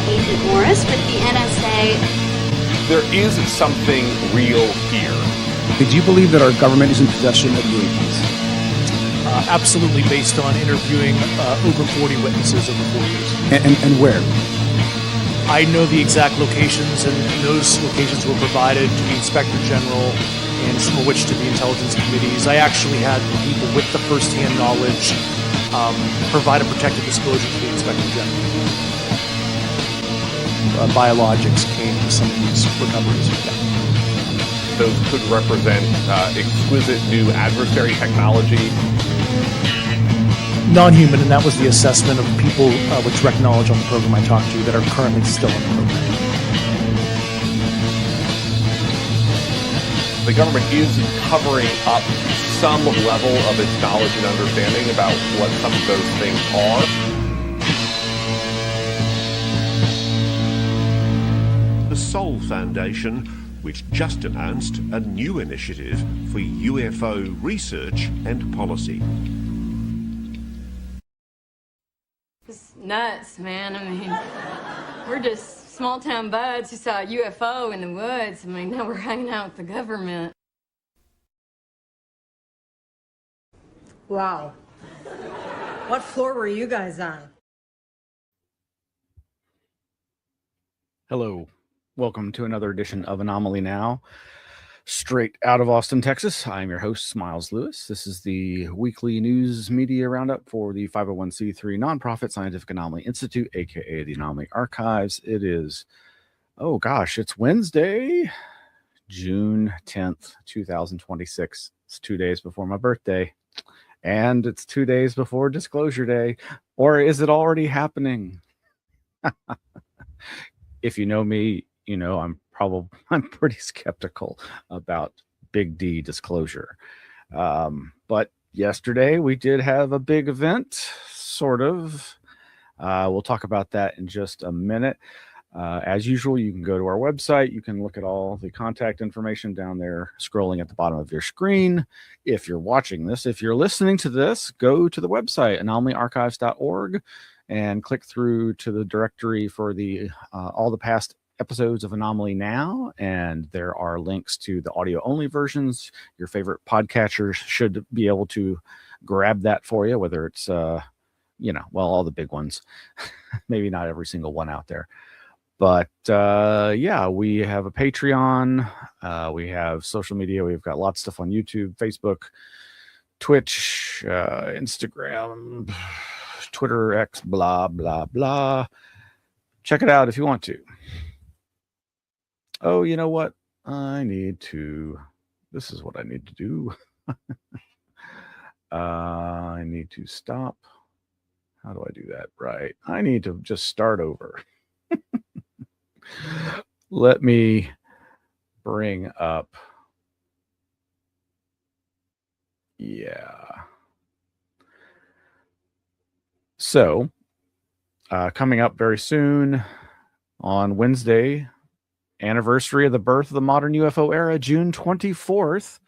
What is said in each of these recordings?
Agent Morris with the NSA. There is something real here. Did you believe that our government is in possession of UAPs? Absolutely, based on interviewing over 40 witnesses over 4 years. And where? I know the exact locations, and those locations were provided to the Inspector General and some of which to the intelligence committees. I actually had people with the first-hand knowledge provide a protected disclosure to the Inspector General. Biologics came to some of these recoveries. Those could represent exquisite new adversary technology. Non-human, and that was the assessment of people with direct knowledge on the program I talked to that are currently still in the program. The government is covering up some level of its knowledge and understanding about what some of those things are. The Soul Foundation, which just announced a new initiative for UFO research and policy. It's nuts, man. I mean, we're just small-town buds who saw a UFO in the woods. I mean, now we're hanging out with the government. Wow. What floor were you guys on? Hello. Welcome to another edition of Anomaly Now, straight out of Austin, Texas. I'm your host, Miles Lewis. This is the weekly news media roundup for the 501c3 nonprofit Scientific Anomaly Institute, aka the Anomaly Archives. It is, it's Wednesday, June 10th, 2026. It's 2 days before my birthday, and it's 2 days before Disclosure Day. Or is it already happening? If you know me, you know I'm pretty skeptical about Big D disclosure. But yesterday we did have a big event, sort of. We'll talk about that in just a minute. As usual, you can go to our website. You can look at all the contact information down there, scrolling at the bottom of your screen. If you're watching this, if you're listening to this, go to the website, anomalyarchives.org, and click through to the directory for the all the past episodes of Anomaly Now, and there are links to the audio only versions. Your favorite podcatchers should be able to grab that for you, whether it's all the big ones. Maybe not every single one out there, but we have a Patreon, we have social media, we've got lots of stuff on YouTube, Facebook, Twitch, Instagram, Twitter, X, blah blah blah. Check it out if you want to. Oh, you know what? This is what I need to do. I need to stop. How do I do that? Right. I need to just start over. Let me bring up. Yeah. So, coming up very soon on Wednesday, anniversary of the birth of the modern UFO era, June 24th,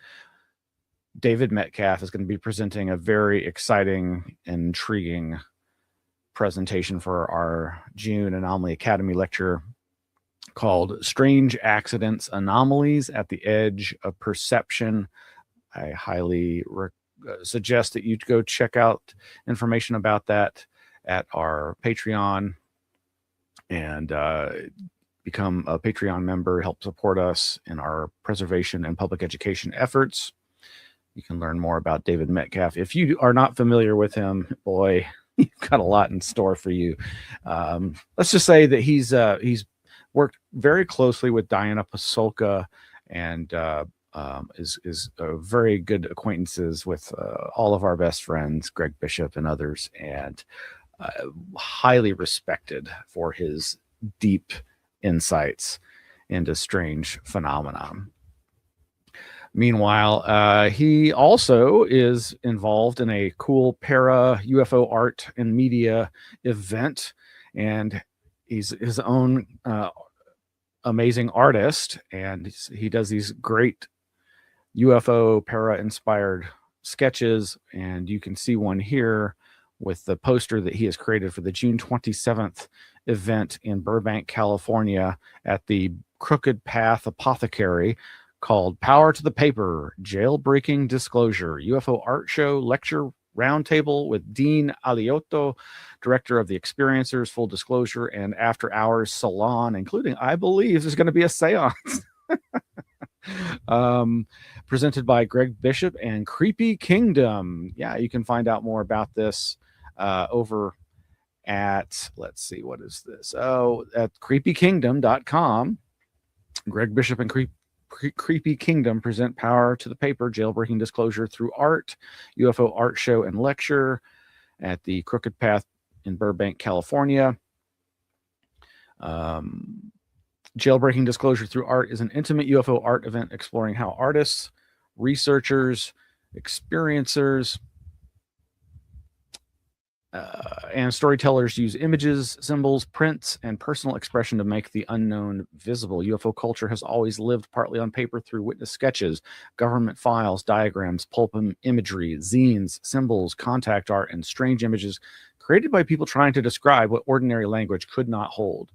David Metcalf is going to be presenting a very exciting and intriguing presentation for our June Anomaly Academy lecture called Strange Accidents, Anomalies at the Edge of Perception. I highly suggest that you go check out information about that at our Patreon and become a Patreon member, help support us in our preservation and public education efforts. You can learn more about David Metcalf. If you are not familiar with him, boy, you've got a lot in store for you. Let's just say that he's worked very closely with Diana Pasulka and is very good acquaintances with all of our best friends, Greg Bishop and others, and highly respected for his deep insights into strange phenomena. Meanwhile, he also is involved in a cool para UFO art and media event, and he's his own amazing artist, and he does these great UFO para inspired sketches, and you can see one here with the poster that he has created for the June 27th event in Burbank, California at the Crooked Path Apothecary called Power to the Paper, Jailbreaking Disclosure, UFO Art Show, Lecture Roundtable with Dean Aliotto, director of the Experiencers, Full Disclosure, and After Hours Salon, including, I believe, there's going to be a seance. Presented by Greg Bishop and Creepy Kingdom. Yeah, you can find out more about this over at, let's see, what is this? Oh, at creepykingdom.com. Greg Bishop and Creepy Kingdom present Power to the Paper, Jailbreaking Disclosure through Art, UFO Art Show and Lecture at the Crooked Path in Burbank, California. Jailbreaking Disclosure through Art is an intimate UFO art event exploring how artists, researchers, experiencers, and storytellers use images, symbols, prints, and personal expression to make the unknown visible. UFO culture has always lived partly on paper through witness sketches, government files, diagrams, pulp imagery, zines, symbols, contact art, and strange images created by people trying to describe what ordinary language could not hold.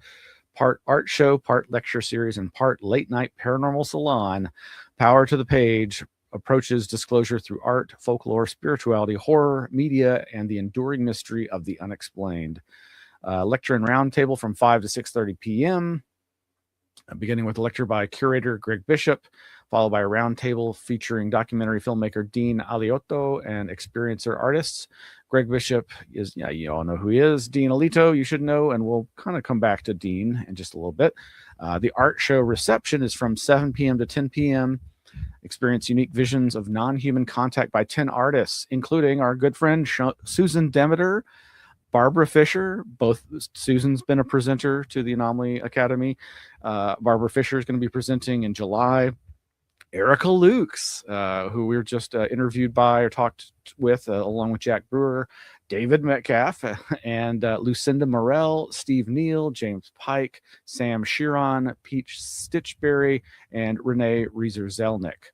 Part art show, part lecture series, and part late night paranormal salon, Power to the Page approaches disclosure through art, folklore, spirituality, horror, media, and the enduring mystery of the unexplained. Lecture and roundtable from 5 to 6:30 p.m., beginning with a lecture by curator Greg Bishop, followed by a roundtable featuring documentary filmmaker Dean Aliotto and experiencer artists. Greg Bishop is, yeah, you all know who he is. Dean Alito, you should know, and we'll kind of come back to Dean in just a little bit. The art show reception is from 7 p.m. to 10 p.m. Experience unique visions of non-human contact by 10 artists, including our good friend Susan Demeter, Barbara Fisher. Both Susan's been a presenter to the Anomaly Academy. Barbara Fisher is going to be presenting in July. Erica Lukes, who we were just interviewed by or talked with, along with Jack Brewer, David Metcalf, and Lucinda Morell, Steve Neal, James Pike, Sam Sheeran, Peach Stitchberry, and Renee Reeser-Zelnick.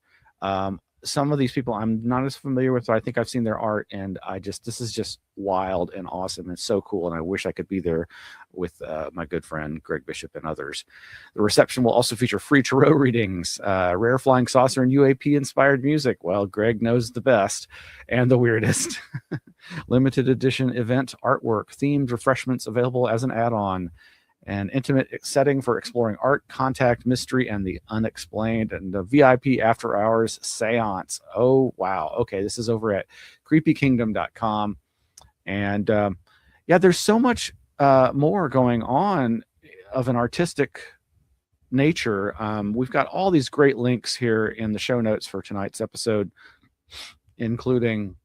Some of these people I'm not as familiar with, but I think I've seen their art, and this is just wild and awesome and so cool, and I wish I could be there with my good friend Greg Bishop and others. The reception will also feature free tarot readings, rare flying saucer and UAP inspired music. Well, Greg knows the best and the weirdest. Limited edition event artwork, themed refreshments available as an add-on, an intimate setting for exploring art, contact, mystery, and the unexplained, and the VIP after hours seance. Oh, wow. Okay, this is over at creepykingdom.com. And yeah, there's so much more going on of an artistic nature. We've got all these great links here in the show notes for tonight's episode, including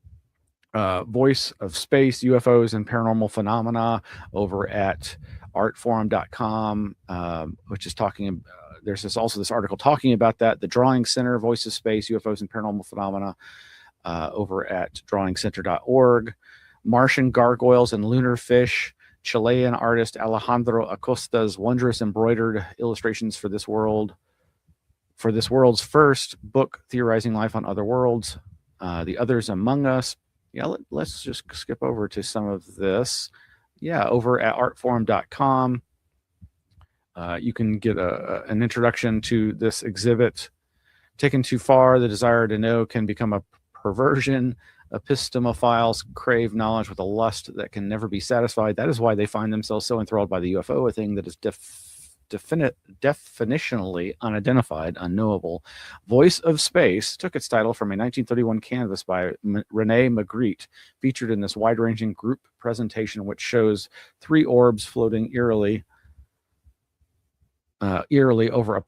Voice of Space, UFOs, and Paranormal Phenomena over at artforum.com, which is talking, there's also this article talking about that. The Drawing Center, Voice of Space, UFOs, and Paranormal Phenomena over at drawingcenter.org. Martian Gargoyles and Lunar Fish, Chilean artist Alejandro Acosta's wondrous embroidered illustrations for this world's first book, Theorizing Life on Other Worlds. The Others Among Us. Yeah, let's just skip over to some of this. Yeah, over at artforum.com, you can get an introduction to this exhibit. Taken too far, the desire to know can become a perversion. Epistemophiles crave knowledge with a lust that can never be satisfied. That is why they find themselves so enthralled by the UFO, a thing that is definitionally unidentified, unknowable. Voice of Space took its title from a 1931 canvas by Rene Magritte, featured in this wide-ranging group presentation, which shows three orbs floating eerily over a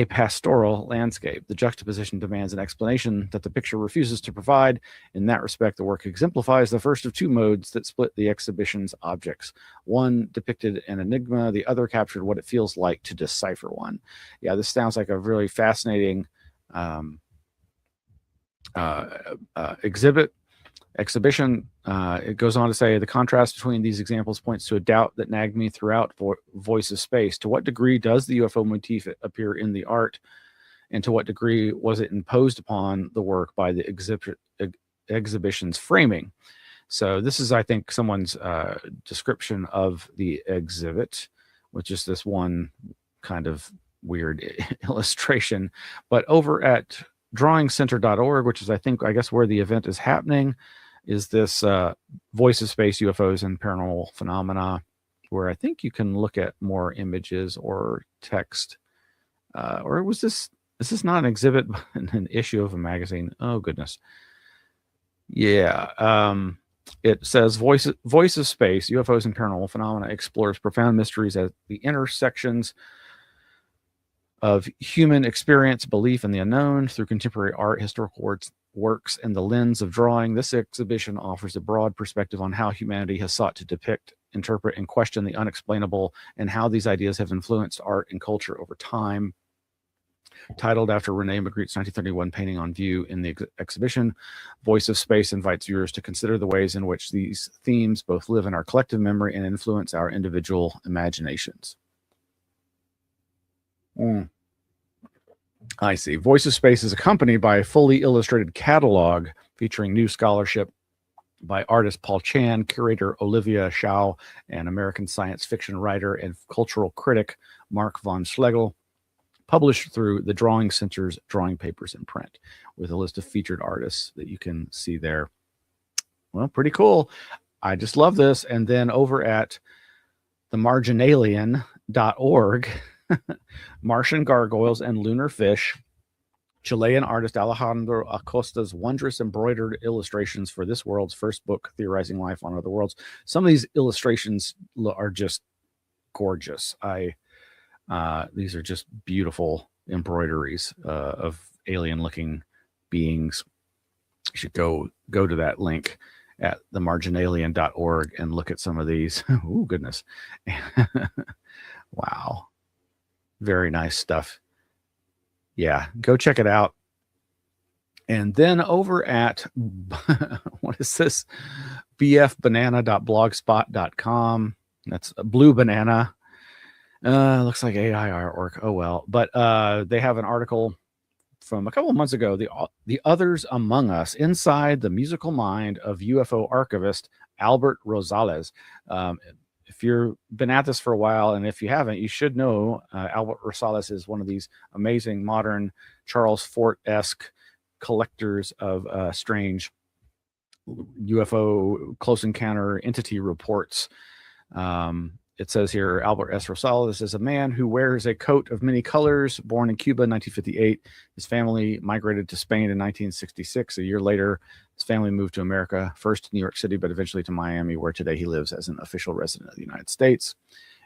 pastoral landscape. The juxtaposition demands an explanation that the picture refuses to provide. In that respect, the work exemplifies the first of two modes that split the exhibition's objects. One depicted an enigma, the other captured what it feels like to decipher one. Yeah, this sounds like a really fascinating exhibition. It goes on to say, the contrast between these examples points to a doubt that nagged me throughout Voice of Space. To what degree does the UFO motif appear in the art, and to what degree was it imposed upon the work by the exhibition's framing? So this is, I think, someone's description of the exhibit, which is this one kind of weird illustration. But over at drawingcenter.org, which is, I guess, where the event is happening, is this Voice of Space, UFOs, and Paranormal Phenomena, where I think you can look at more images or text. Or was this not an exhibit, but an issue of a magazine? Oh, goodness. Yeah. It says Voice of Space, UFOs, and Paranormal Phenomena explores profound mysteries at the intersections of human experience, belief, and the unknown through contemporary art, historical works, and the lens of drawing. This exhibition offers a broad perspective on how humanity has sought to depict, interpret, and question the unexplainable, and how these ideas have influenced art and culture over time. Titled after Rene Magritte's 1931 painting on view in the exhibition, Voice of Space invites viewers to consider the ways in which these themes both live in our collective memory and influence our individual imaginations. I see. Voice of Space is accompanied by a fully illustrated catalog featuring new scholarship by artist Paul Chan, curator Olivia Shao, and American science fiction writer and cultural critic Mark von Schlegel, published through the Drawing Center's Drawing Papers in Print, with a list of featured artists that you can see there. Well, pretty cool. I just love this. And then over at themarginalien.org, Martian Gargoyles and Lunar Fish, Chilean artist Alejandro Acosta's wondrous embroidered illustrations for this world's first book, Theorizing Life on Other Worlds. Some of these illustrations are just gorgeous. These are just beautiful embroideries of alien-looking beings. You should go to that link at themarginalien.org and look at some of these. Oh, goodness. Wow. Very nice stuff. Yeah, go check it out. And then over at, what is this? bfbanana.blogspot.com. That's a blue banana. Looks like AI artwork. Oh, well. But they have an article from a couple of months ago, The Others Among Us, Inside the Musical Mind of UFO Archivist Albert Rosales. If you've been at this for a while, and if you haven't, you should know Albert Rosales is one of these amazing modern Charles Fort-esque collectors of strange UFO close encounter entity reports. It says here, Albert S. Rosales is a man who wears a coat of many colors, born in Cuba in 1958. His family migrated to Spain in 1966. A year later, his family moved to America, first to New York City, but eventually to Miami, where today he lives as an official resident of the United States.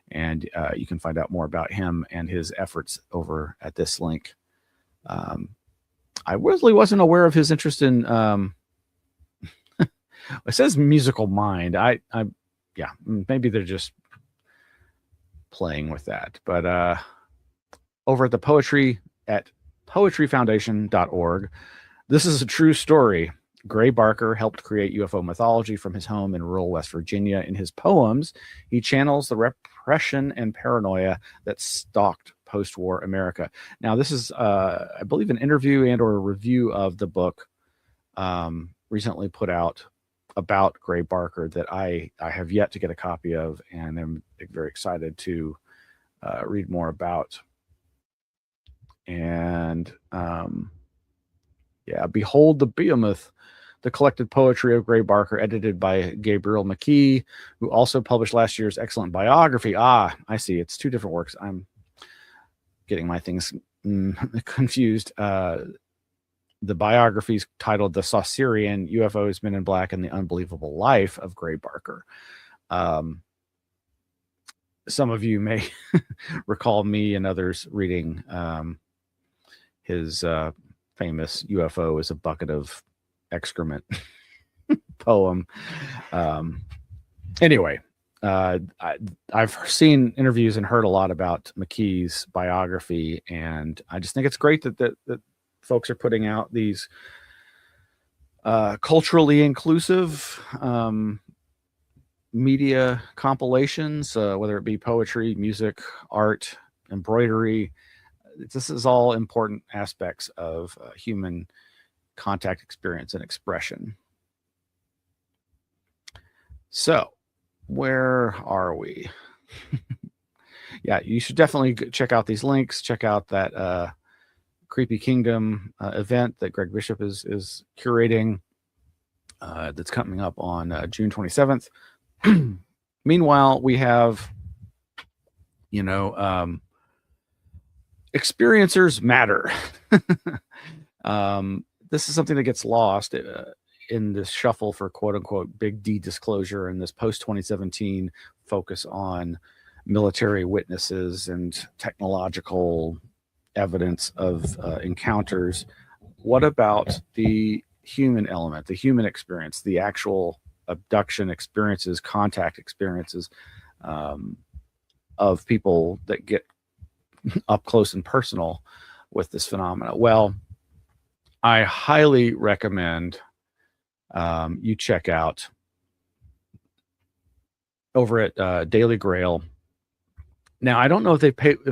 And you can find out more about him and his efforts over at this link. I really wasn't aware of his interest in, it says musical mind. Yeah, maybe they're just playing with that. But over at the poetry at poetryfoundation.org, this is a true story. Gray Barker helped create UFO mythology from his home in rural West Virginia. In his poems, he channels the repression and paranoia that stalked post-war America. Now, this is, I believe, an interview and or a review of the book recently put out about Gray Barker that I have yet to get a copy of, and I'm very excited to read more about. And yeah, Behold the Behemoth, the collected poetry of Gray Barker, edited by Gabriel McKee, who also published last year's excellent biography. I see. It's two different works. I'm getting my things confused. The biography is titled The Saucerian UFOs, Men in Black, and the Unbelievable Life of Gray Barker. Some of you may recall me and others reading his famous UFO is a bucket of excrement poem. Anyway, I've seen interviews and heard a lot about McKee's biography, and I just think it's great that folks are putting out these culturally inclusive media compilations, whether it be poetry, music, art, embroidery. This is all important aspects of human contact, experience, and expression. So, where are we? Yeah, you should definitely check out these links. Check out that Creepy Kingdom event that Greg Bishop is curating. That's coming up on June 27th. Meanwhile, we have, experiencers matter. This is something that gets lost in this shuffle for quote unquote big D disclosure and this post 2017 focus on military witnesses and technological evidence of encounters. What about the human element, the human experience, the actual abduction experiences, contact experiences of people that get up close and personal with this phenomena? Well, I highly recommend you check out over at Daily Grail. Now, I don't know if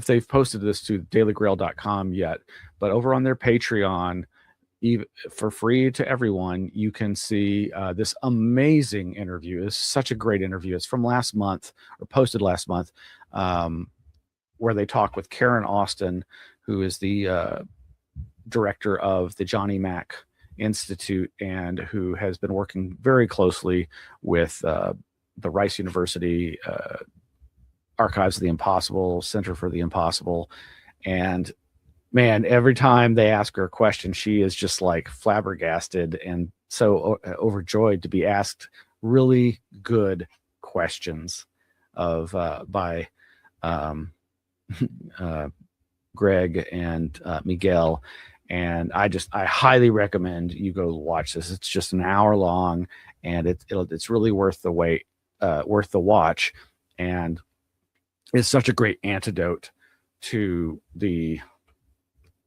they've posted this to dailygrail.com yet, but over on their Patreon, for free to everyone, you can see this amazing interview. It's such a great interview. It's from last month, or posted last month, where they talk with Karen Austin, who is the director of the Johnny Mack Institute and who has been working very closely with the Rice University Archives of the Impossible, Center for the Impossible. And man, every time they ask her a question, she is just like flabbergasted and so overjoyed to be asked really good questions by Greg and Miguel. And I highly recommend you go watch this. It's just an hour long, and it's really worth the wait, worth the watch, and it's such a great antidote to the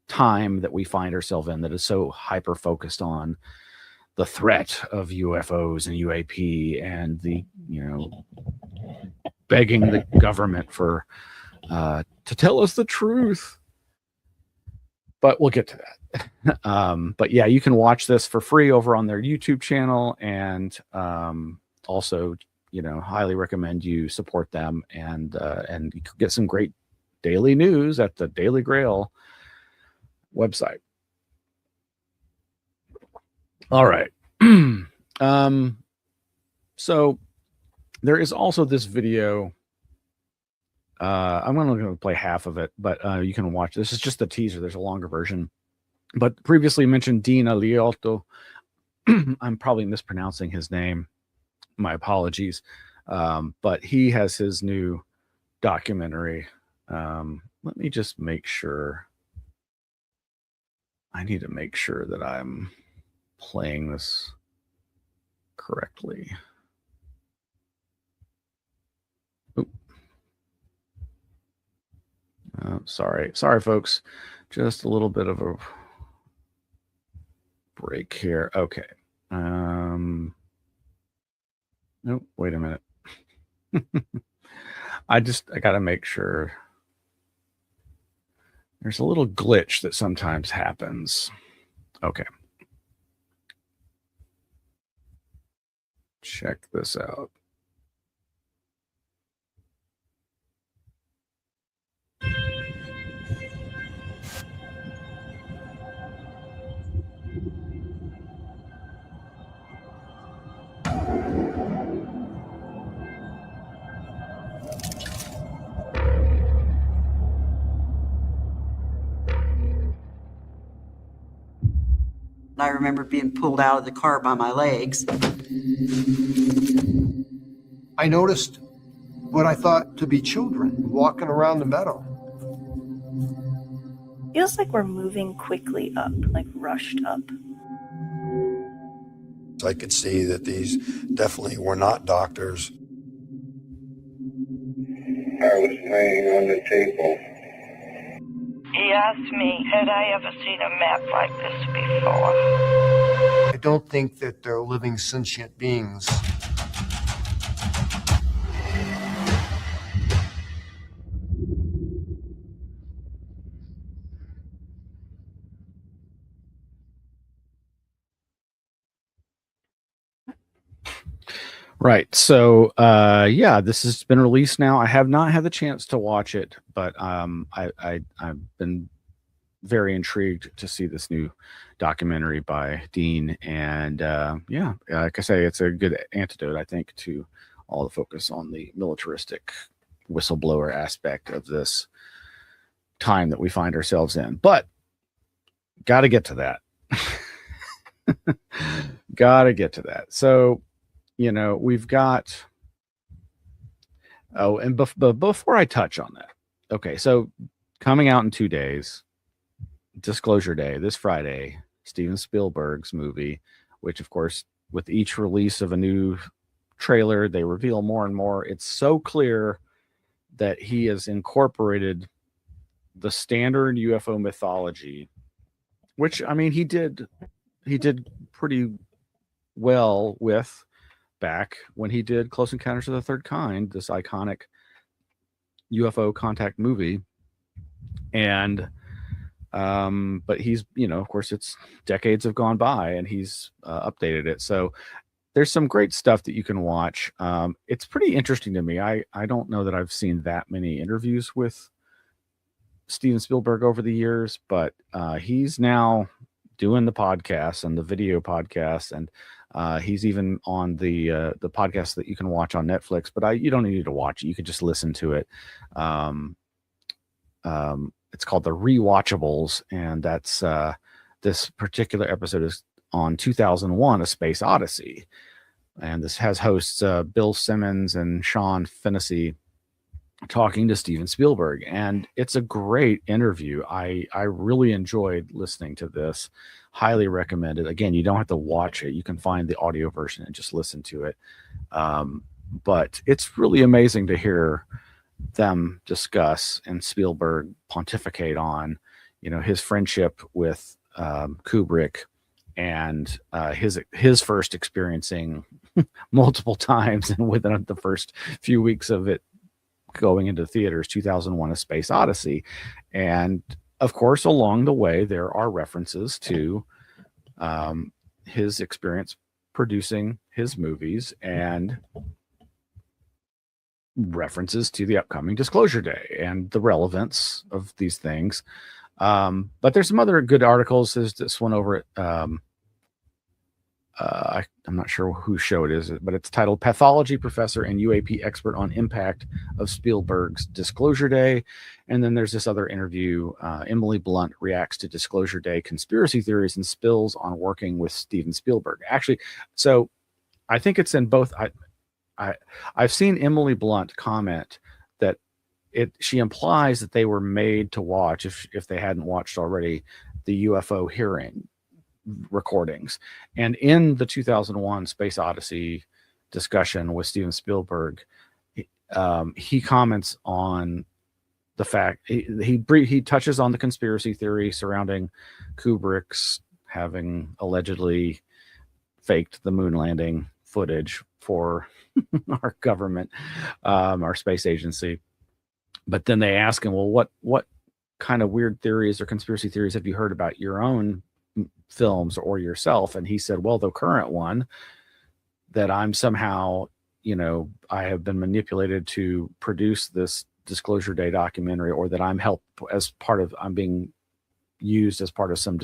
time that we find ourselves in that is so hyper focused on the threat of UFOs and UAP and the begging the government for to tell us the truth. But we'll get to that. But yeah, you can watch this for free over on their YouTube channel, and also, highly recommend you support them, and you can get some great daily news at the Daily Grail website. All right. So there is also this video. I'm only going to play half of it, but you can watch. This is just a teaser. There's a longer version. But previously mentioned Dean Aliotto. I'm probably mispronouncing his name. My apologies. But he has his new documentary. Let me just make sure. I need to make sure that I'm playing this correctly. Sorry, folks. Just a little bit of a break here. Okay. Nope. Wait a minute. I got to make sure. There's a little glitch that sometimes happens. Okay. Check this out. I remember being pulled out of the car by my legs. I noticed what I thought to be children walking around the meadow. Feels like we're moving quickly up, like rushed up. I could see that these definitely were not doctors. I was laying on the table. He asked me, had I ever seen a map like this before? I don't think that they're living sentient beings. Right. So, yeah, this has been released now. I have not had the chance to watch it, but I've been very intrigued to see this new documentary by Dean. And yeah, like I say, it's a good antidote, I think, to all the focus on the militaristic whistleblower aspect of this time that we find ourselves in. But got to get to that. Got to get to that. So, you know, we've got. Oh, and before I touch on that, okay, so coming out in 2 days, Disclosure Day, this Friday, Steven Spielberg's movie, which, of course, with each release of a new trailer, they reveal more and more. It's so clear that he has incorporated the standard UFO mythology, which, I mean, he did pretty well with back when he did Close Encounters of the Third Kind, this iconic UFO contact movie. And but he's, you know, of course, it's decades have gone by and he's updated it. So there's some great stuff that you can watch. It's pretty interesting to me. I don't know that I've seen that many interviews with Steven Spielberg over the years, but he's now doing the podcast and the video podcast, and he's even on the podcast that you can watch on Netflix. But you don't need to watch it; you can just listen to it. It's called the Rewatchables, and that's this particular episode is on 2001: A Space Odyssey, and this has hosts Bill Simmons and Sean Fennessy talking to Steven Spielberg, and it's a great interview. I really enjoyed listening to this. Highly recommended. Again, you don't have to watch it. You can find the audio version and just listen to it. But it's really amazing to hear them discuss and Spielberg pontificate on, you know, his friendship with Kubrick and his first experiencing multiple times and within the first few weeks of it going into theaters, 2001: A Space Odyssey. And of course, along the way, there are references to his experience producing his movies and references to the upcoming Disclosure Day and the relevance of these things. But there's some other good articles. There's this one over at I'm not sure whose show it is, but it's titled Pathology Professor and UAP Expert on Impact of Spielberg's Disclosure Day. And then there's this other interview, Emily Blunt reacts to Disclosure Day conspiracy theories and spills on working with Steven Spielberg. Actually, so I think it's in both. I've seen Emily Blunt comment that she implies that they were made to watch, if they hadn't watched already, the UFO hearing recordings. And in the 2001 Space Odyssey discussion with Steven Spielberg, he comments on the fact he touches on the conspiracy theory surrounding Kubrick's having allegedly faked the moon landing footage for our government, our space agency. But then they ask him, well, what kind of weird theories or conspiracy theories have you heard about your own films or yourself? And he said, well, the current one that I'm somehow, you know, I have been manipulated to produce this Disclosure Day documentary, or that I'm being used as part of some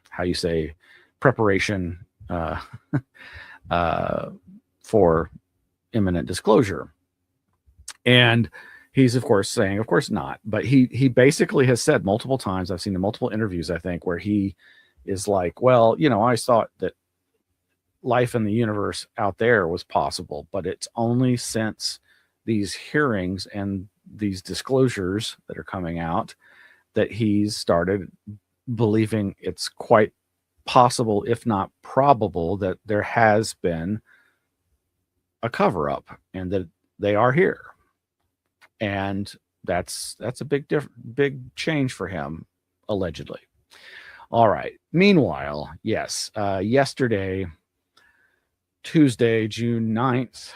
how you say preparation for imminent disclosure. And he's, of course, saying, of course not. But he basically has said multiple times, I've seen in multiple interviews, I think, where he is like, well, you know, I thought that life in the universe out there was possible, but it's only since these hearings and these disclosures that are coming out that he's started believing it's quite possible, if not probable, that there has been a cover-up and that they are here. And that's a big change for him, allegedly. All right. Meanwhile, yes, yesterday, Tuesday, June 9th,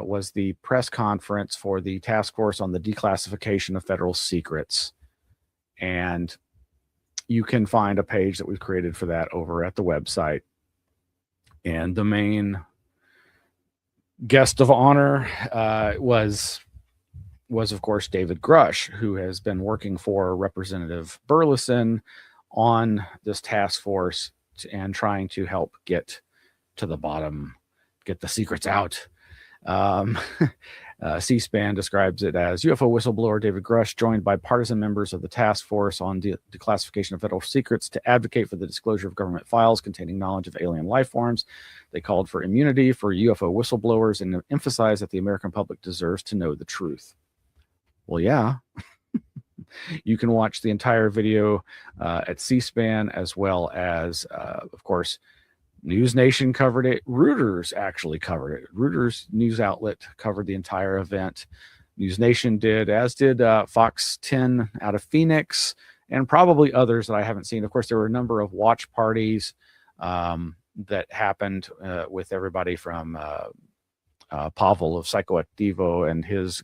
was the press conference for the Task Force on the Declassification of Federal Secrets. And you can find a page that we've created for that over at the website. And the main guest of honor was of course David Grush, who has been working for Representative Burleson on this task force and trying to help get to the bottom, get the secrets out. C-SPAN describes it as UFO whistleblower David Grush joined bipartisan members of the task force on declassification of federal secrets to advocate for the disclosure of government files containing knowledge of alien life forms. They called for immunity for UFO whistleblowers and emphasized that the American public deserves to know the truth. Well, yeah. You can watch the entire video at C-SPAN, as well as, of course, News Nation covered it. Reuters actually covered it. Reuters news outlet covered the entire event. News Nation did, as did Fox 10 out of Phoenix, and probably others that I haven't seen. Of course, there were a number of watch parties that happened with everybody from Pavel of Psychoactivo and his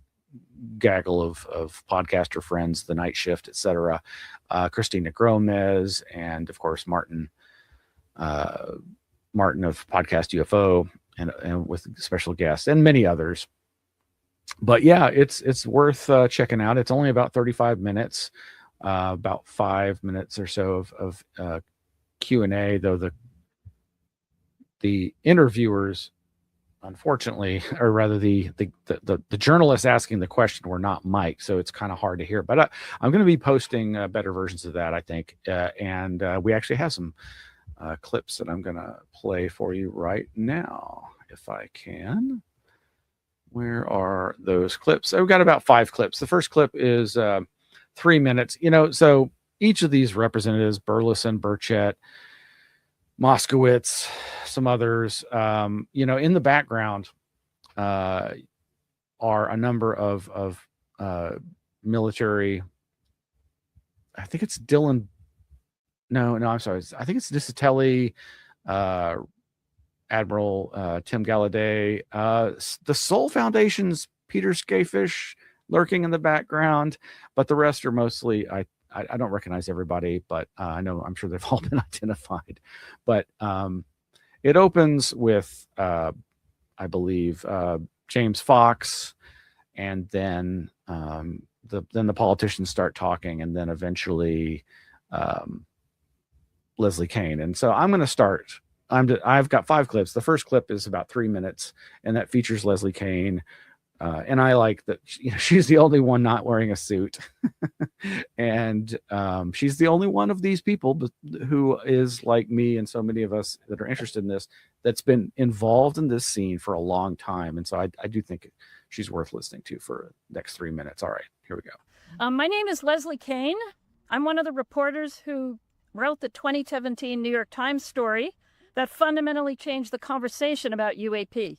gaggle of podcaster friends, The Night Shift, etc. Christina Gomez, and of course Martin of Podcast UFO, and with special guests and many others. But yeah, it's worth checking out. It's only about 35 minutes, about 5 minutes or so of Q&A, though the interviewers, unfortunately, or rather the journalists asking the question were not mic'd, so it's kind of hard to hear. But I'm going to be posting better versions of that, I think, and we actually have some clips that I'm going to play for you right now, if I can. Where are those clips? I've got about 5 clips. The first clip is 3 minutes. So each of these representatives, Burleson, Burchett, Moskowitz, some others, in the background are a number of military. I think it's Dylan. No, I'm sorry. I think it's Disitelli, Admiral Tim Galladay, the Soul Foundation's Peter Skafish lurking in the background, but the rest are mostly I don't recognize everybody, but I'm sure they've all been identified. But it opens with I believe James Fox, and then the politicians start talking, and then eventually Leslie Kean. And so I'm going to start. I've got 5 clips. The first clip is about 3 minutes, and that features Leslie Kean. And I like that she's the only one not wearing a suit. And she's the only one of these people who is like me and so many of us that are interested in this, that's been involved in this scene for a long time. And so I do think she's worth listening to for the next 3 minutes. All right, here we go. My name is Leslie Kean. I'm one of the reporters who wrote the 2017 New York Times story that fundamentally changed the conversation about UAP.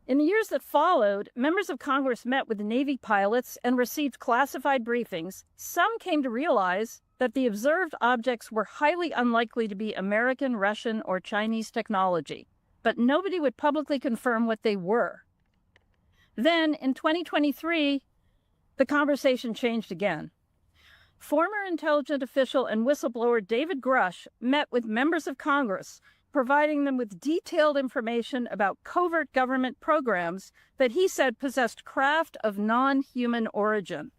In the years that followed, members of Congress met with Navy pilots and received classified briefings. Some came to realize that the observed objects were highly unlikely to be American, Russian, or Chinese technology, but nobody would publicly confirm what they were. Then, in 2023, the conversation changed again. Former intelligence official and whistleblower David Grush met with members of Congress, providing them with detailed information about covert government programs that he said possessed craft of non-human origin.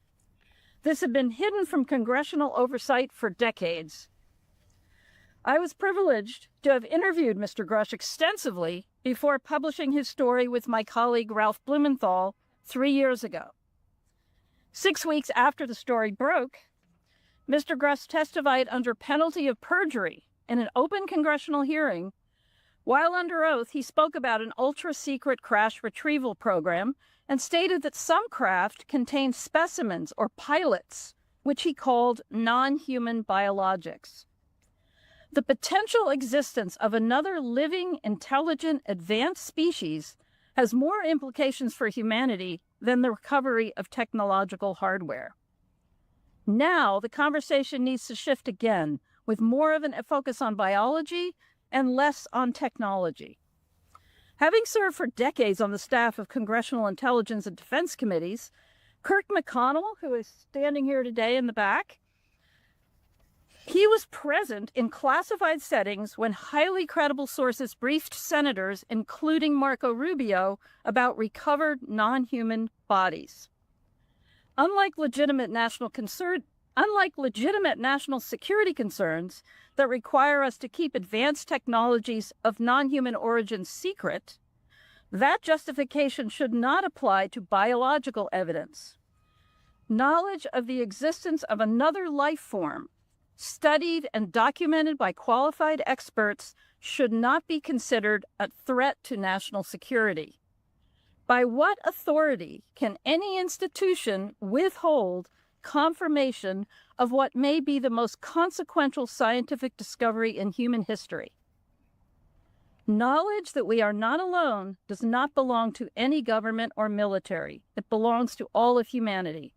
This had been hidden from congressional oversight for decades. I was privileged to have interviewed Mr. Grush extensively before publishing his story with my colleague Ralph Blumenthal 3 years ago. 6 weeks after the story broke, Mr. Grush testified under penalty of perjury in an open congressional hearing. While under oath, he spoke about an ultra-secret crash retrieval program and stated that some craft contained specimens or pilots, which he called non-human biologics. The potential existence of another living, intelligent, advanced species has more implications for humanity than the recovery of technological hardware. Now, the conversation needs to shift again, with more of a focus on biology and less on technology. Having served for decades on the staff of Congressional Intelligence and Defense Committees, Kirk McConnell, who is standing here today in the back, He was present in classified settings when highly credible sources briefed senators, including Marco Rubio, about recovered non-human bodies. Unlike legitimate national security concerns that require us to keep advanced technologies of non-human origin secret, that justification should not apply to biological evidence. Knowledge of the existence of another life form, studied and documented by qualified experts, should not be considered a threat to national security. By what authority can any institution withhold confirmation of what may be the most consequential scientific discovery in human history? Knowledge that we are not alone does not belong to any government or military. It belongs to all of humanity.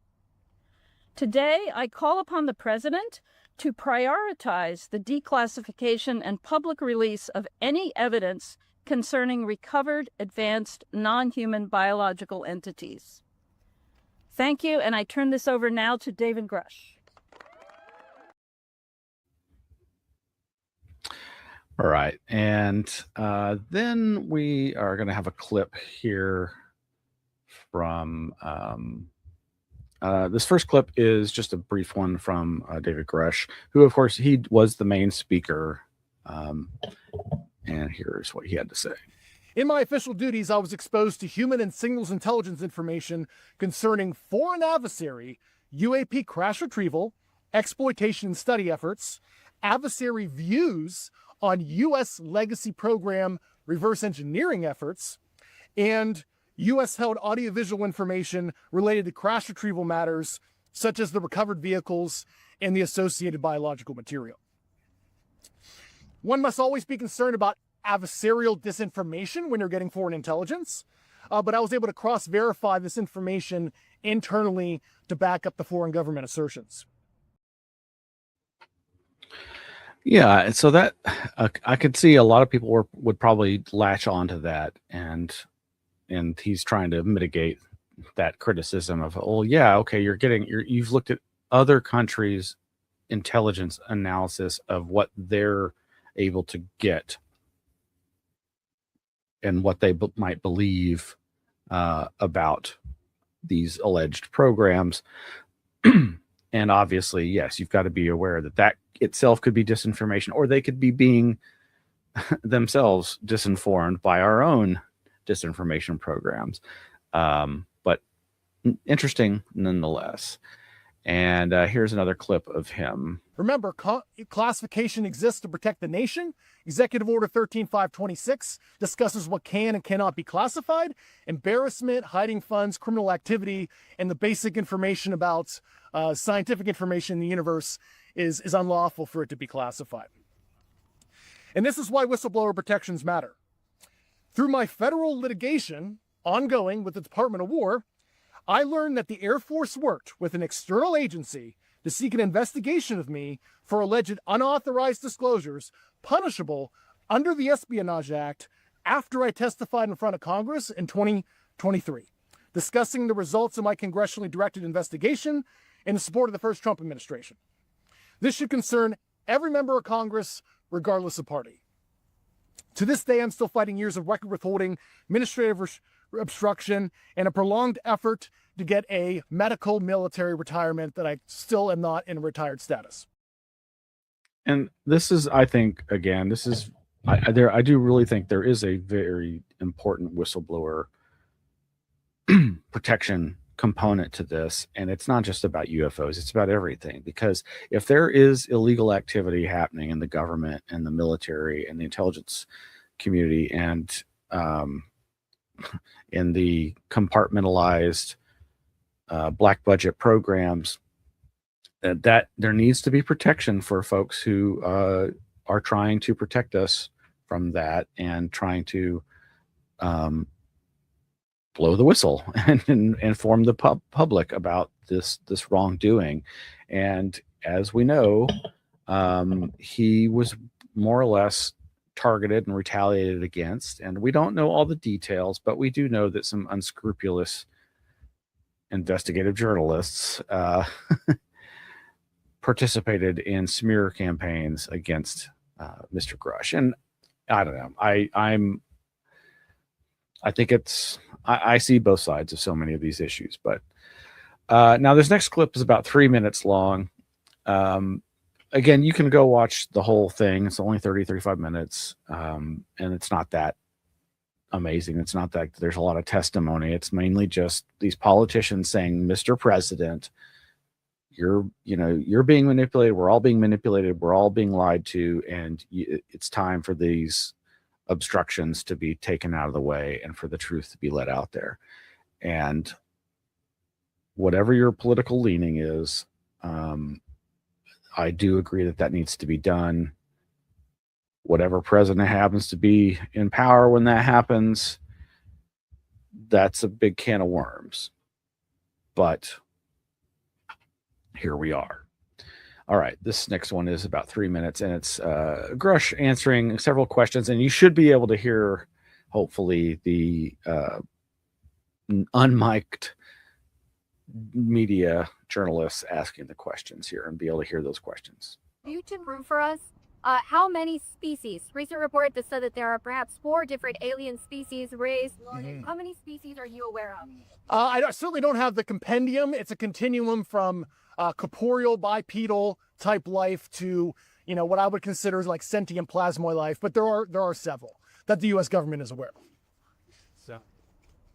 Today, I call upon the President to prioritize the declassification and public release of any evidence concerning recovered, advanced, non-human biological entities. Thank you, and I turn this over now to David Grush. All right, and then we are going to have a clip here from this first clip is just a brief one from David Grush, who, of course, he was the main speaker. And here's what he had to say. In my official duties, I was exposed to human and signals intelligence information concerning foreign adversary, UAP crash retrieval, exploitation and study efforts, adversary views on U.S. legacy program reverse engineering efforts, and U.S.-held audiovisual information related to crash retrieval matters, such as the recovered vehicles and the associated biological material. One must always be concerned about adversarial disinformation when you're getting foreign intelligence, but I was able to cross-verify this information internally to back up the foreign government assertions. Yeah, so that I could see a lot of people would probably latch onto that, and he's trying to mitigate that criticism of, oh yeah, okay, you've looked at other countries' intelligence analysis of what they're able to get and what they might believe about these alleged programs. And obviously, yes, you've got to be aware that itself could be disinformation, or they could be being themselves disinformed by our own disinformation programs. But interesting nonetheless. And here's another clip of him. Remember, classification exists to protect the nation. Executive Order 13526 discusses what can and cannot be classified. Embarrassment, hiding funds, criminal activity, and the basic information about scientific information in the universe is unlawful for it to be classified. And this is why whistleblower protections matter. Through my federal litigation ongoing with the Department of War, I learned that the Air Force worked with an external agency to seek an investigation of me for alleged unauthorized disclosures punishable under the Espionage Act after I testified in front of Congress in 2023, discussing the results of my congressionally directed investigation in the support of the first Trump administration. This should concern every member of Congress, regardless of party. To this day, I'm still fighting years of record withholding, administrative obstruction, and a prolonged effort to get a medical military retirement that I still am not in retired status. And this is, I think, again, this is, I do really think there is a very important whistleblower protection component to this. And it's not just about UFOs, it's about everything. Because if there is illegal activity happening in the government and the military and the intelligence community and in the compartmentalized black budget programs, that there needs to be protection for folks who are trying to protect us from that and trying to blow the whistle and inform the public about this wrongdoing. And as we know, he was more or less targeted and retaliated against, and we don't know all the details, but we do know that some unscrupulous investigative journalists participated in smear campaigns against Mr. Grush. And I don't know. I think I see both sides of so many of these issues. But now this next clip is about 3 minutes long. Again, you can go watch the whole thing. It's only 35 minutes. And it's not that amazing. It's not that there's a lot of testimony. It's mainly just these politicians saying, Mr. President, you're being manipulated. We're all being manipulated. We're all being lied to. And it's time for these obstructions to be taken out of the way and for the truth to be let out there. And whatever your political leaning is, I do agree that needs to be done. Whatever president happens to be in power when that happens, that's a big can of worms. But here we are. All right, this next one is about 3 minutes, and it's Grush answering several questions, and you should be able to hear, hopefully, the unmiked media journalists asking the questions here and be able to hear those questions. You to prove for us how many species? Recent report that said that there are perhaps 4 different alien species raised. How many species are you aware of? I certainly don't have the compendium. It's a continuum from corporeal bipedal type life to what I would consider as like sentient plasmoid life, but there are several that the U.S. government is aware of. So,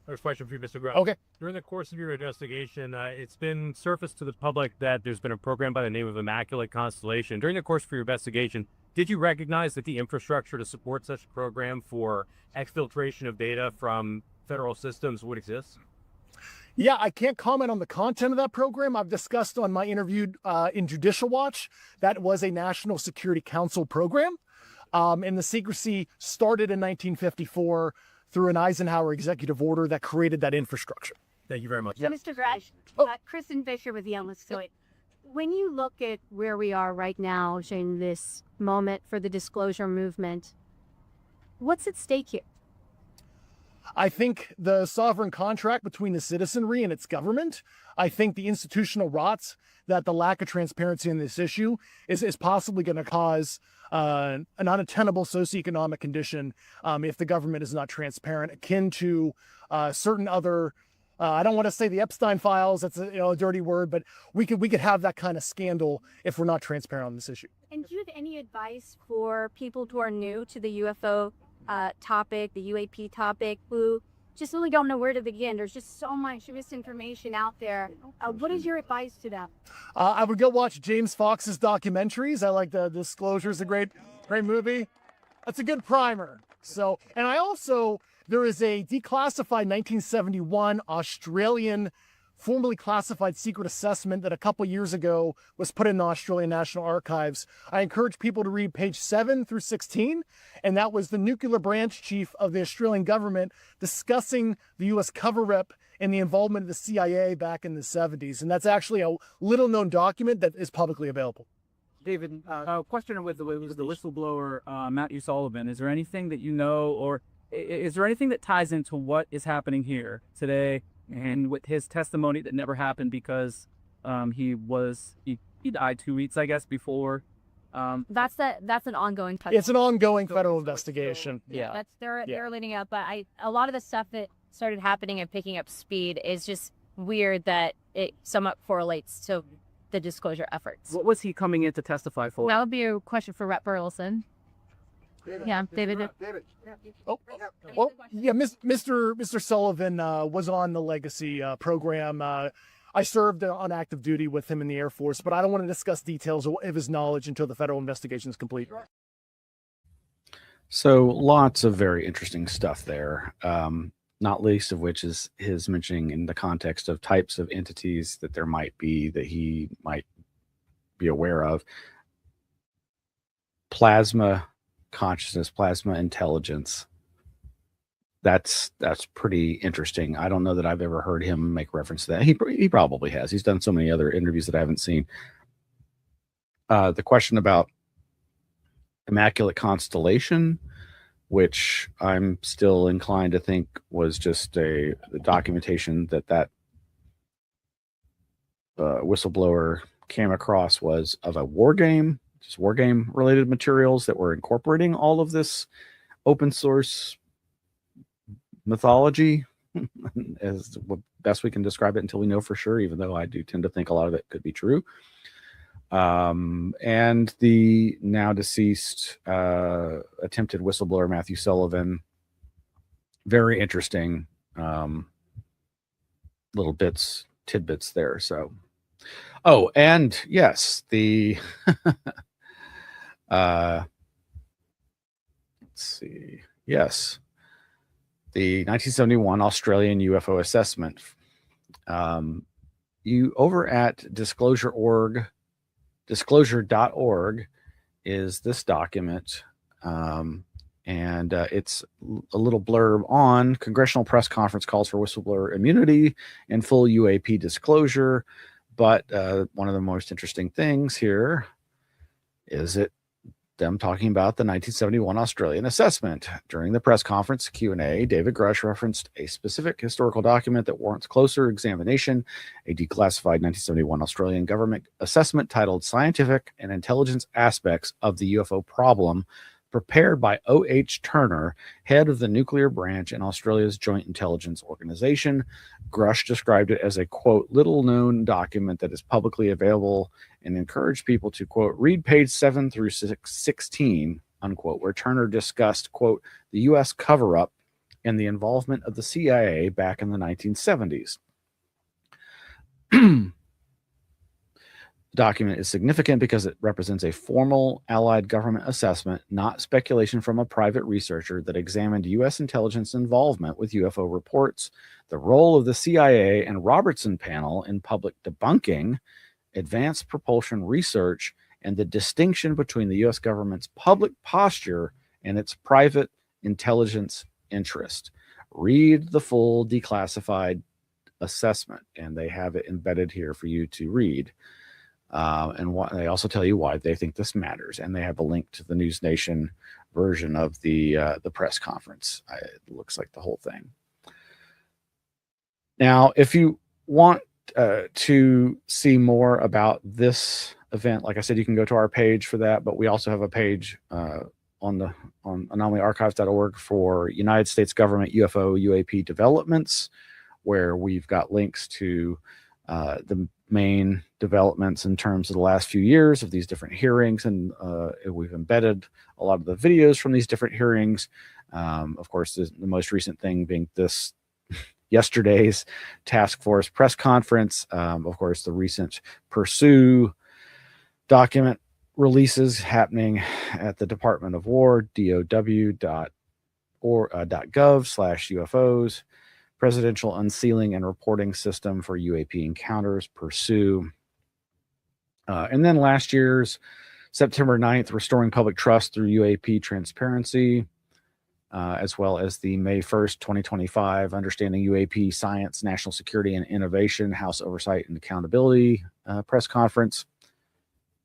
first question for you, Mr. Grush. Okay. During the course of your investigation, it's been surfaced to the public that there's been a program by the name of Immaculate Constellation. During the course of your investigation, did you recognize that the infrastructure to support such a program for exfiltration of data from federal systems would exist? Yeah, I can't comment on the content of that program. I've discussed on my interview in Judicial Watch that was a National Security Council program. And the secrecy started in 1954 through an Eisenhower executive order that created that infrastructure. Thank you very much. So, Mr. Grush, Kristen Fisher with the Endless Story. When you look at where we are right now in this moment for the disclosure movement, what's at stake here? I think the sovereign contract between the citizenry and its government. I think the institutional rots that the lack of transparency in this issue is possibly going to cause an unattainable socioeconomic condition if the government is not transparent, akin to certain other. I don't want to say the Epstein files. That's a dirty word, but we could have that kind of scandal if we're not transparent on this issue. And do you have any advice for people who are new to the UFO topic, the UAP topic, who just really don't know where to begin? There's just so much misinformation out there. What is your advice to them? I would go watch James Fox's documentaries. I like the Disclosure's a great movie. That's a good primer. So, and there is a declassified 1971 Australian formerly classified secret assessment that a couple years ago was put in the Australian National Archives. I encourage people to read page 7 through 16, and that was the nuclear branch chief of the Australian government discussing the U.S. cover-up and the involvement of the CIA back in the 70s. And that's actually a little-known document that is publicly available. David, a question with the whistleblower, Matthew Sullivan. Is there anything that you know, or is there anything that ties into what is happening here today and with his testimony that never happened because he died 2 weeks, I guess, before? That's an ongoing. It's an ongoing federal investigation. Yeah, they're leading up, but a lot of the stuff that started happening and picking up speed is just weird that it somewhat correlates to the disclosure efforts. What was he coming in to testify for? That would be a question for Rep. Burleson. Yeah, David. Well, yeah, Mr. Sullivan was on the Legacy program. I served on active duty with him in the Air Force, but I don't want to discuss details of his knowledge until the federal investigation is complete. So lots of very interesting stuff there, not least of which is his mentioning in the context of types of entities that there might be that he might be aware of. Plasma consciousness, plasma intelligence. That's pretty interesting. I don't know that I've ever heard him make reference to that. He probably has. He's done so many other interviews that I haven't seen. The question about Immaculate Constellation, which I'm still inclined to think was just the documentation that whistleblower came across was of a war game, just war game related materials that were incorporating all of this open source mythology as the best we can describe it until we know for sure, even though I do tend to think a lot of it could be true. And the now deceased attempted whistleblower Matthew Sullivan, very interesting little tidbits there. So, oh, and yes, the let's see, yes, the 1971 Australian UFO assessment. You over at disclosure.org is this document. And it's a little blurb on congressional press conference calls for whistleblower immunity and full UAP disclosure. But one of the most interesting things here is them talking about the 1971 Australian assessment. During the press conference Q&A, David Grush referenced a specific historical document that warrants closer examination, a declassified 1971 Australian government assessment titled Scientific and Intelligence Aspects of the UFO Problem, prepared by O.H. Turner, head of the nuclear branch in Australia's Joint Intelligence Organization. Grush described it as a, quote, little-known document that is publicly available and encouraged people to, quote, read page 7 through 16, unquote, where Turner discussed, quote, the U.S. cover-up and the involvement of the CIA back in the 1970s. Document is significant because it represents a formal Allied government assessment, not speculation from a private researcher, that examined U.S. intelligence involvement with UFO reports, the role of the CIA and Robertson panel in public debunking, advanced propulsion research, and the distinction between the U.S. government's public posture and its private intelligence interest. Read the full declassified assessment, and they have it embedded here for you to read. And they also tell you why they think this matters, and they have a link to the News Nation version of the press conference. It looks like the whole thing. Now, if you want to see more about this event, like I said, you can go to our page for that. But we also have a page on anomalyarchives.org for United States government UFO UAP developments, where we've got links to the main developments in terms of the last few years of these different hearings, and we've embedded a lot of the videos from these different hearings. Of course, the most recent thing being this yesterday's task force press conference. Of course, the recent Pursue document releases happening at the Department of War, DOW.gov/UFOs. Presidential Unsealing and Reporting System for UAP Encounters, Pursue. And then last year's September 9th, Restoring Public Trust Through UAP Transparency, as well as the May 1st, 2025, Understanding UAP Science, National Security, and Innovation, House Oversight and Accountability press conference,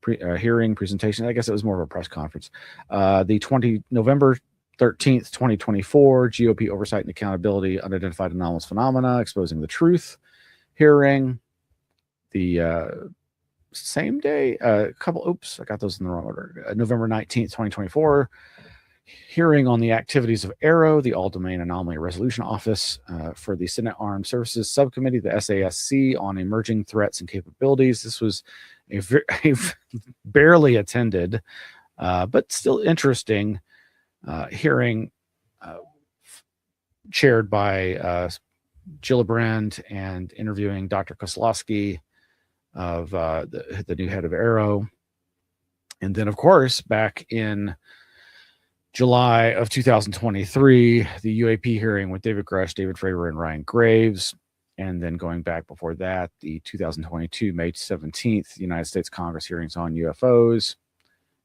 hearing, presentation. I guess it was more of a press conference. The November 13th, 2024, GOP Oversight and Accountability, Unidentified Anomalous Phenomena, Exposing the Truth hearing. The same day, I got those in the wrong order. November 19th, 2024, hearing on the activities of ARROW, the All-Domain Anomaly Resolution Office for the Senate Armed Services Subcommittee, the SASC, on emerging threats and capabilities. This was a barely attended, but still interesting hearing chaired by Gillibrand and interviewing Dr. Kozlowski of the new head of ARROW. And then, of course, back in July of 2023, the UAP hearing with David Grush, David Fravor, and Ryan Graves. And then going back before that, the 2022, May 17th, United States Congress hearings on UFOs.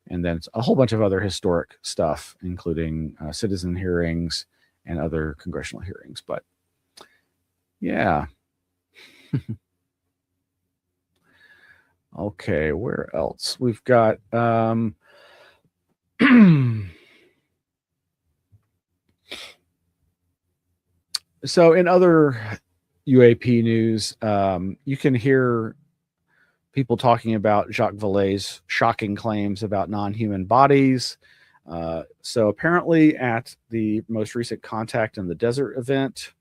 And then a whole bunch of other historic stuff, including citizen hearings and other congressional hearings. But yeah. Okay, where else? We've got so in other UAP news, you can hear people talking about Jacques Vallée's shocking claims about non-human bodies. So apparently at the most recent Contact in the Desert event,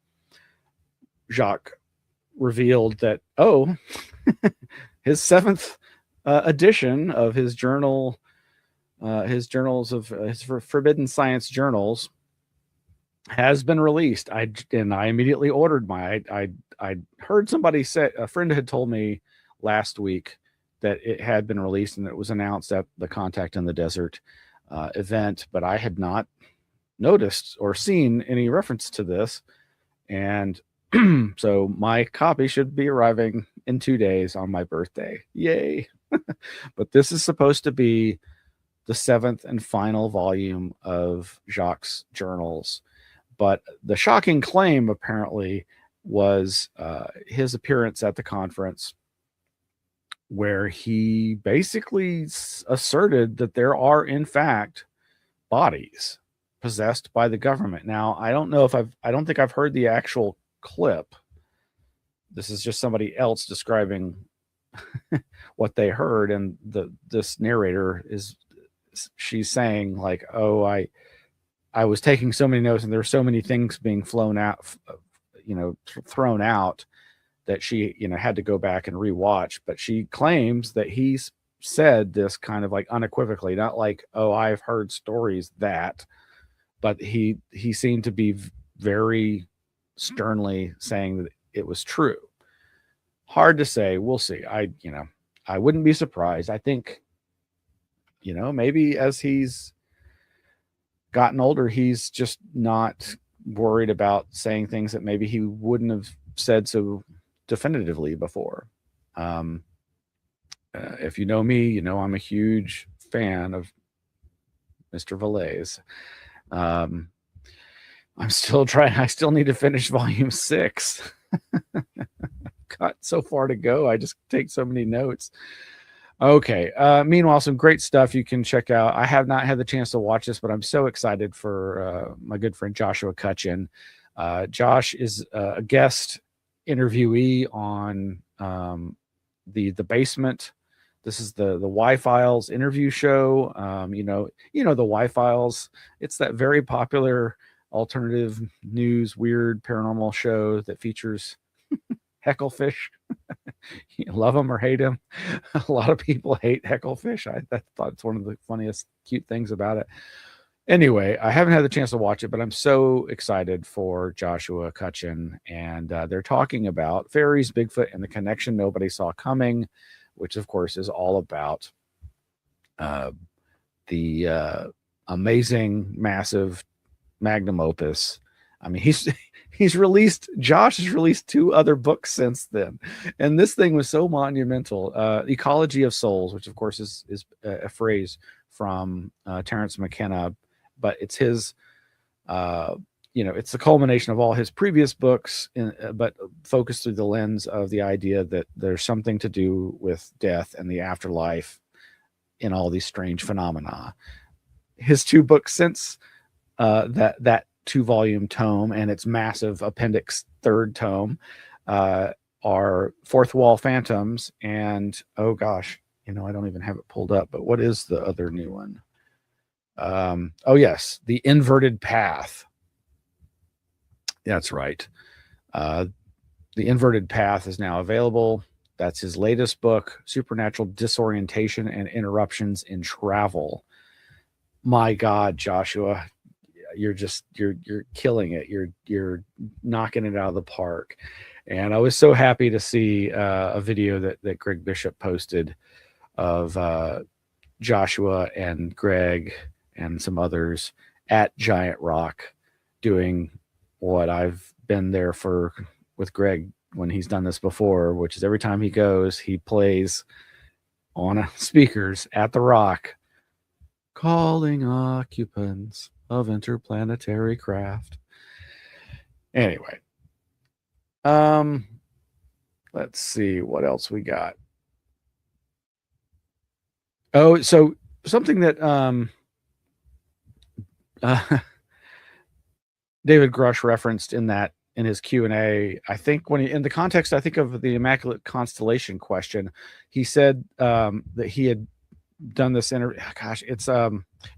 Jacques revealed that, his 7th edition of his journal, his Forbidden Science journals, has been released. I immediately ordered my. I heard somebody say, a friend had told me last week that it had been released and it was announced at the Contact in the Desert event, but I had not noticed or seen any reference to this. And so my copy should be arriving in 2 days on my birthday. Yay. But this is supposed to be the 7th and final volume of Jacques' journals. But the shocking claim apparently was his appearance at the conference, where he basically asserted that there are, in fact, bodies possessed by the government. Now, I don't think I've heard the actual clip. This is just somebody else describing what they heard, and this narrator she's saying like, I was taking so many notes and there were so many things being thrown out that she, had to go back and rewatch. But she claims that he's said this kind of like unequivocally, not like, I've heard stories but he seemed to be very sternly saying that it was true. Hard to say. We'll see. I wouldn't be surprised. I think, maybe as he's gotten older, he's just not worried about saying things that maybe he wouldn't have said so definitively before. If you know me, I'm a huge fan of Mr. Vallée's. I'm still trying. I still need to finish volume 6. Got so far to go. I just take so many notes. Okay. Meanwhile, some great stuff you can check out. I have not had the chance to watch this, but I'm so excited for my good friend Joshua Cutchin. Josh is a guest interviewee on the Basement. This is the Y-Files interview show. The Y-Files. It's that very popular alternative news, weird paranormal show that features Hecklefish. You love him or hate him. A lot of people hate Hecklefish. I thought it's one of the funniest, cute things about it. Anyway, I haven't had the chance to watch it, but I'm so excited for Joshua Cutchin. And they're talking about fairies, Bigfoot, and the connection nobody saw coming, which, of course, is all about the amazing, massive magnum opus. I mean, Josh has released 2 other books since then. And this thing was so monumental. Ecology of Souls, which, of course, is a phrase from Terence McKenna, but it's his, it's the culmination of all his previous books, but focused through the lens of the idea that there's something to do with death and the afterlife in all these strange phenomena. His 2 books since that 2-volume tome and its massive appendix 3rd tome are Fourth Wall Phantoms and, oh gosh, I don't even have it pulled up, but what is the other new one? Yes, The Inverted Path. That's right. The Inverted Path is now available. That's his latest book, Supernatural Disorientation and Interruptions in Travel. My God, Joshua, you're killing it. You're knocking it out of the park. And I was so happy to see a video that Greg Bishop posted of Joshua and Greg and some others at Giant Rock doing what I've been there for with Greg when he's done this before, which is every time he goes, he plays on speakers at the Rock, calling occupants of interplanetary craft. Anyway, let's see what else we got. So something that David Grush referenced in that in his Q&A, I think when he, in the context, I think of the Immaculate Constellation question, he said that he had done this interview. Gosh, it's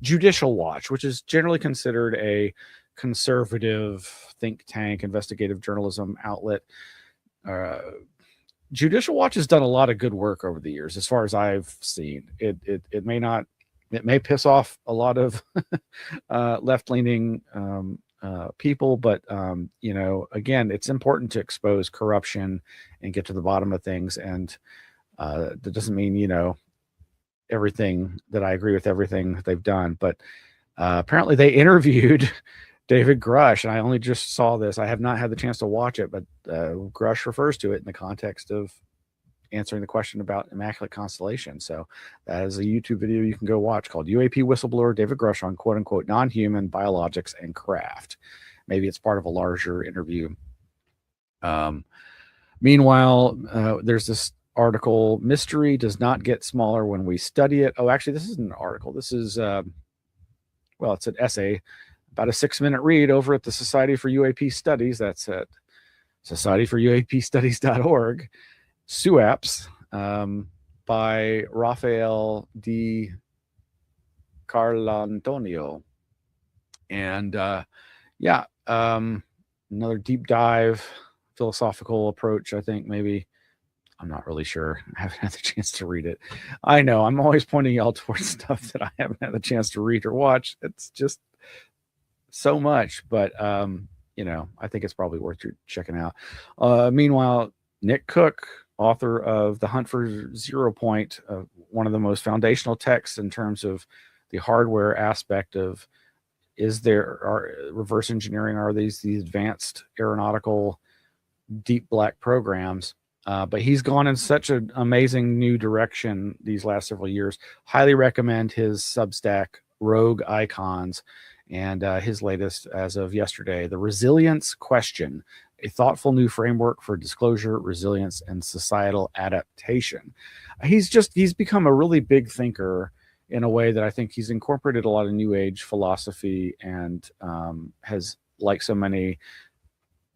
Judicial Watch, which is generally considered a conservative think tank, investigative journalism outlet. Judicial Watch has done a lot of good work over the years, as far as I've seen. It may not, it may piss off a lot of left-leaning people, but you know, again, it's important to expose corruption and get to the bottom of things. And that doesn't mean, you know, everything that I agree with everything that they've done, but apparently they interviewed David Grush, and I only just saw this. I have not had the chance to watch it, but Grush refers to it in the context of answering the question about Immaculate Constellation. So that is a YouTube video you can go watch called UAP Whistleblower David Grush on quote unquote non-human biologics and craft. Maybe it's part of a larger interview. Meanwhile, there's this article, Mystery Does Not Get Smaller When We Study It. Oh, actually, this isn't an article. This is, well, it's an essay, about a 6-minute read over at the Society for UAP Studies. That's at societyforuapstudies.org. SUAPs by Rafael Di Carlantonio. And yeah, another deep dive philosophical approach, I think. Maybe, I'm not really sure. I haven't had the chance to read it. I know I'm always pointing y'all towards stuff that I haven't had the chance to read or watch. It's just so much, but you know, I think it's probably worth checking out. Meanwhile, Nick Cook, author of The Hunt for Zero Point, one of the most foundational texts in terms of the hardware aspect of, is there reverse engineering, are these advanced aeronautical deep black programs? But he's gone in such an amazing new direction these last several years. Highly recommend his Substack, Rogue Icons, and his latest, as of yesterday, The Resilience Question, a thoughtful new framework for disclosure, resilience, and societal adaptation. He's become a really big thinker in a way that I think he's incorporated a lot of new age philosophy and has, like so many,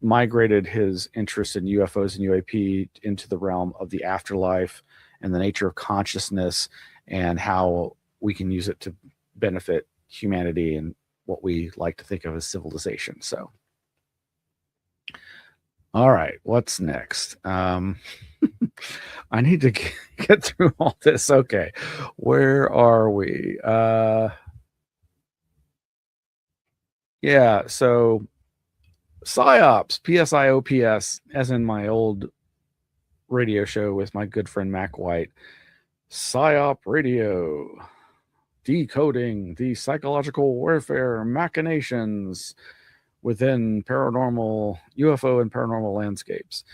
migrated his interest in UFOs and UAP into the realm of the afterlife and the nature of consciousness and how we can use it to benefit humanity and what we like to think of as civilization. So, all right, what's next? I need to get through all this. Okay, where are we? Yeah, so PSYOPs, PSIOPS, as in my old radio show with my good friend Mac White. PSYOP Radio, decoding the psychological warfare machinations within paranormal, UFO and paranormal landscapes.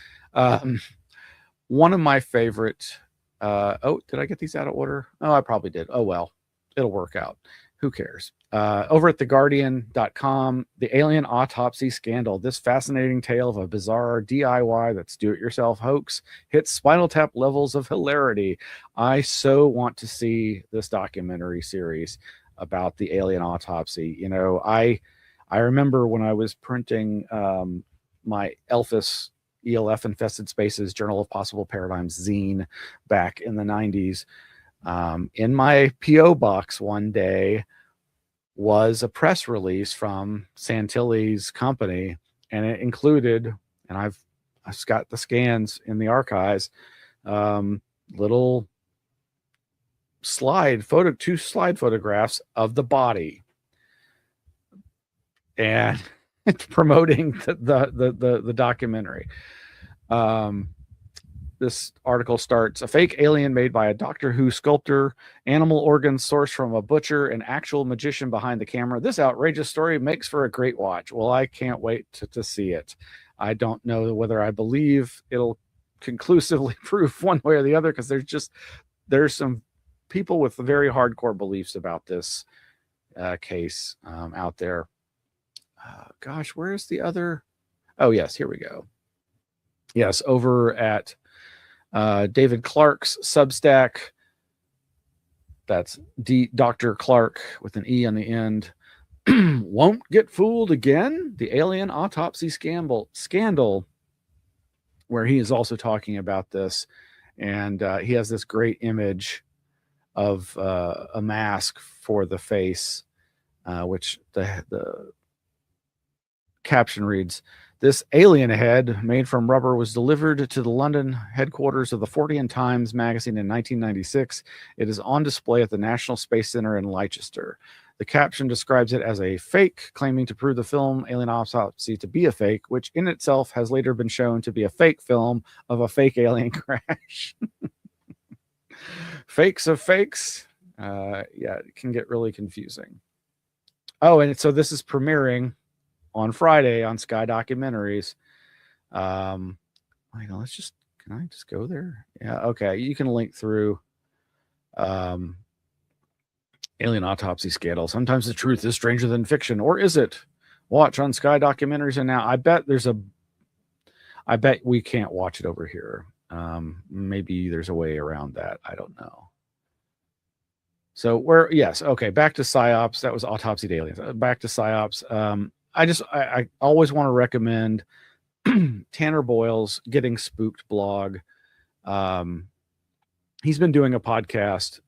One of my favorite, oh, did I get these out of order? Oh, I probably did. Oh, well, it'll work out. Who cares? Over at theguardian.com, the alien autopsy scandal. This fascinating tale of a bizarre DIY that's do-it-yourself hoax hits Spinal Tap levels of hilarity. I so want to see this documentary series about the alien autopsy. You know, I remember when I was printing my ELF Infested Spaces Journal of Possible Paradigms zine back in the 90s. In my P.O. box one day was a press release from Santilli's company, and it included, and I've got the scans in the archives, little two slide photographs of the body, and promoting the documentary. This article starts, a fake alien made by a Doctor Who sculptor, animal organs sourced from a butcher, an actual magician behind the camera. This outrageous story makes for a great watch. Well, I can't wait to see it. I don't know whether I believe it'll conclusively prove one way or the other, because there's some people with very hardcore beliefs about this case out there. Gosh, where's the other? Oh, yes, here we go. Yes, over at David Clark's Substack. That's Dr. Clark with an E on the end. won't get fooled again. The alien autopsy scandal, where he is also talking about this. And he has this great image of a mask for the face, which the caption reads, "This alien head made from rubber was delivered to the London headquarters of the Fortean Times magazine in 1996. It is on display at the National Space Center in Leicester." The caption describes it as a fake, claiming to prove the film Alien Autopsy to be a fake, which in itself has later been shown to be a fake film of a fake alien crash. Fakes of fakes. Yeah, it can get really confusing. Oh, and so this is premiering on Friday on Sky Documentaries. Can I just go there? Yeah, okay. You can link through Alien Autopsy Scandal. Sometimes the truth is stranger than fiction, or is it? Watch on Sky Documentaries. And now I bet we can't watch it over here. Maybe there's a way around that. I don't know. So yes, okay, back to PsyOps. That was Autopsy to Aliens. Back to PsyOps. I always want to recommend Tanner Boyle's Getting Spooked blog. He's been doing a podcast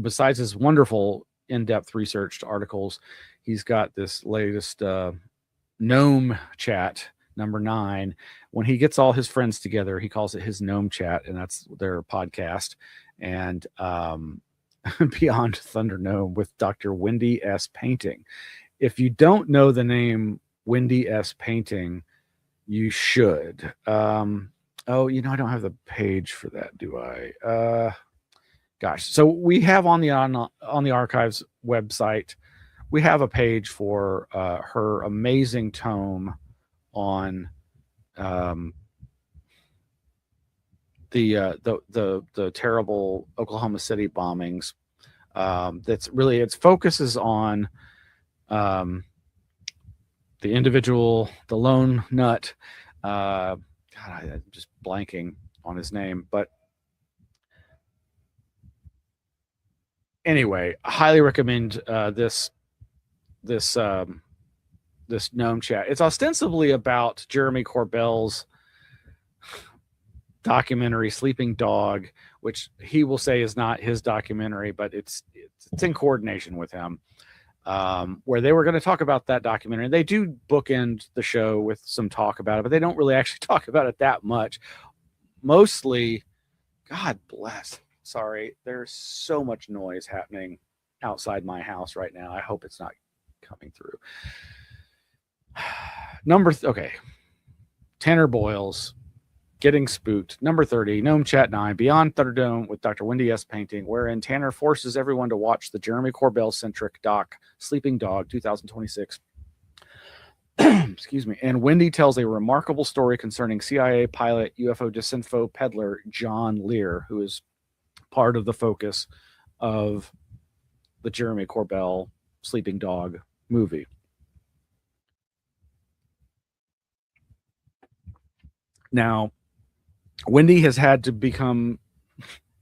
besides his wonderful in-depth researched articles. He's got this latest gnome chat number 9. When he gets all his friends together, he calls it his gnome chat, and that's their podcast. And Beyond Thunder Gnome with Dr. Wendy S. Painting. If you don't know the name Wendy S. Painting, you should. I don't have the page for that, do I? Gosh. So we have on the archives website, we have a page for her amazing tome on the terrible Oklahoma City bombings. That's really, it focuses on the individual, the lone nut. God, I'm just blanking on his name, but anyway, I highly recommend this gnome chat. It's ostensibly about Jeremy Corbell's documentary Sleeping Dog, which he will say is not his documentary, but it's in coordination with him, where they were going to talk about that documentary. They do bookend the show with some talk about it, but they don't really actually talk about it that much. Mostly, God bless. Sorry, there's so much noise happening outside my house right now. I hope it's not coming through. Okay. Tanner Boyle's Getting Spooked, number 30, Gnome Chat 9, Beyond Thunderdome with Dr. Wendy S. Painting, wherein Tanner forces everyone to watch the Jeremy Corbell-centric doc, Sleeping Dog, 2026. Excuse me. And Wendy tells a remarkable story concerning CIA pilot, UFO disinfo peddler John Lear, who is part of the focus of the Jeremy Corbell Sleeping Dog movie. Now, Wendy has had to become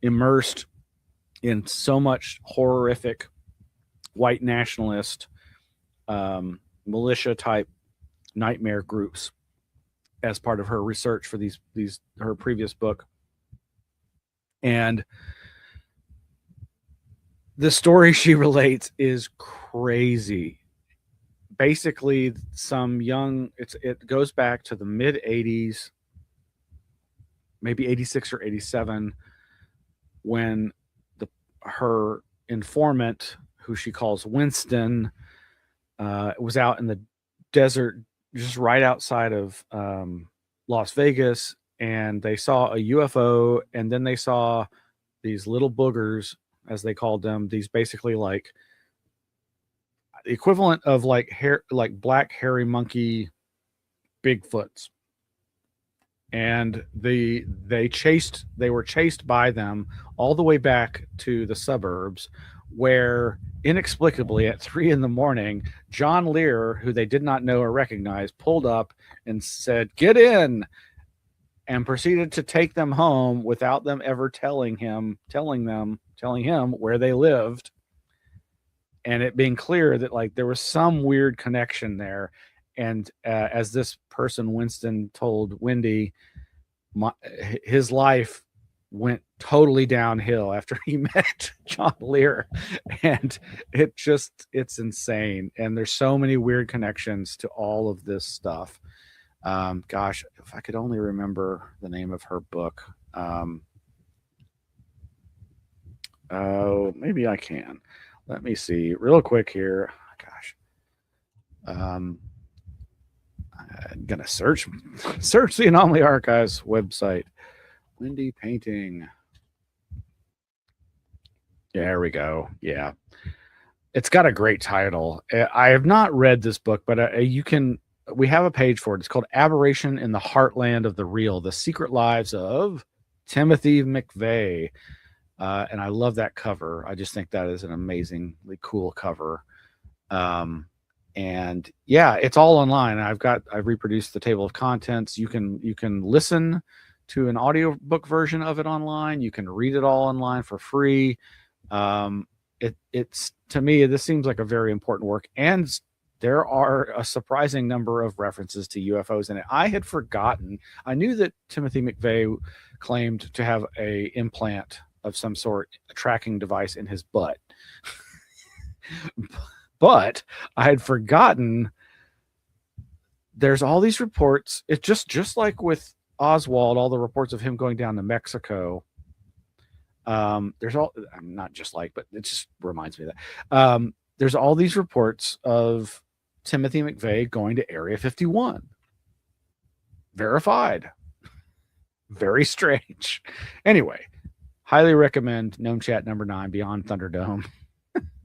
immersed in so much horrific white nationalist militia type nightmare groups as part of her research for her previous book. And the story she relates is crazy. Basically, it goes back to the mid 80s, maybe 86 or 87, when her informant, who she calls Winston, was out in the desert just right outside of Las Vegas, and they saw a UFO, and then they saw these little boogers, as they called them, these basically like the equivalent of like black hairy monkey Bigfoots. And they were chased by them all the way back to the suburbs, where inexplicably at 3 a.m, John Lear, who they did not know or recognize, pulled up and said, "Get in," and proceeded to take them home without them ever telling him where they lived. and it being clear that like there was some weird connection there. And as this person, Winston, told Wendy, his life went totally downhill after he met John Lear, and it's insane. And there's so many weird connections to all of this stuff. Gosh, if I could only remember the name of her book. Oh, maybe I can. Let me see real quick here. Gosh. I'm gonna search the Anomaly Archives website. Wendy Painting. There we go. Yeah. It's got a great title. I have not read this book, but we have a page for it. It's called Aberration in the Heartland of the Real, The Secret Lives of Timothy McVeigh. And I love that cover. I just think that is an amazingly cool cover. And yeah, it's all online. I've reproduced the table of contents. You can listen to an audiobook version of it online. You can read it all online for free. It's to me, this seems like a very important work, and there are a surprising number of references to UFOs in it. I had forgotten. I knew that Timothy McVeigh claimed to have a implant of some sort, a tracking device in his butt. But I had forgotten there's all these reports. It's just like with Oswald, all the reports of him going down to Mexico. There's all, not just like, but it just reminds me of that. There's all these reports of Timothy McVeigh going to Area 51. Verified. Very strange. Anyway, highly recommend Gnome Chat number 9, Beyond Thunderdome.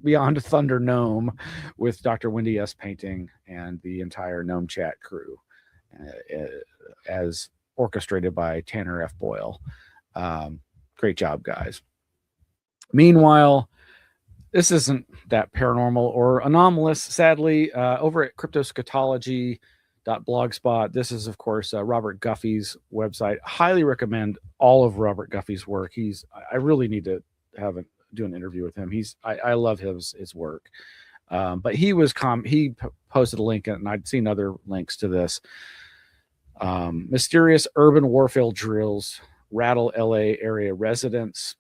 Beyond Thunder Gnome, with Dr. Wendy S. Painting and the entire Gnome Chat crew, as orchestrated by Tanner F. Boyle. Great job, guys. Meanwhile, this isn't that paranormal or anomalous, sadly. Over at cryptoschatology.blogspot, this is, of course, Robert Guffey's website. Highly recommend all of Robert Guffey's work. I really need to do an interview with him. I love his work. But he posted a link, and I'd seen other links to this. Mysterious urban warfare drills rattle LA area residents.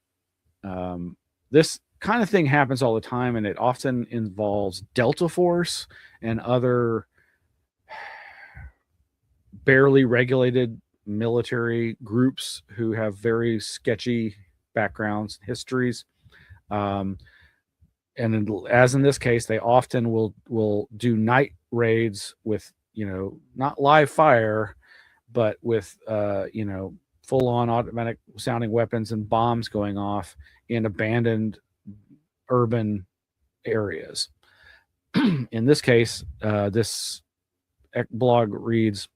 This kind of thing happens all the time, and it often involves Delta Force and other barely regulated military groups who have very sketchy backgrounds, histories. And as in this case, they often will do night raids with, not live fire, but with, full-on automatic sounding weapons and bombs going off in abandoned urban areas. In this case, this blog reads,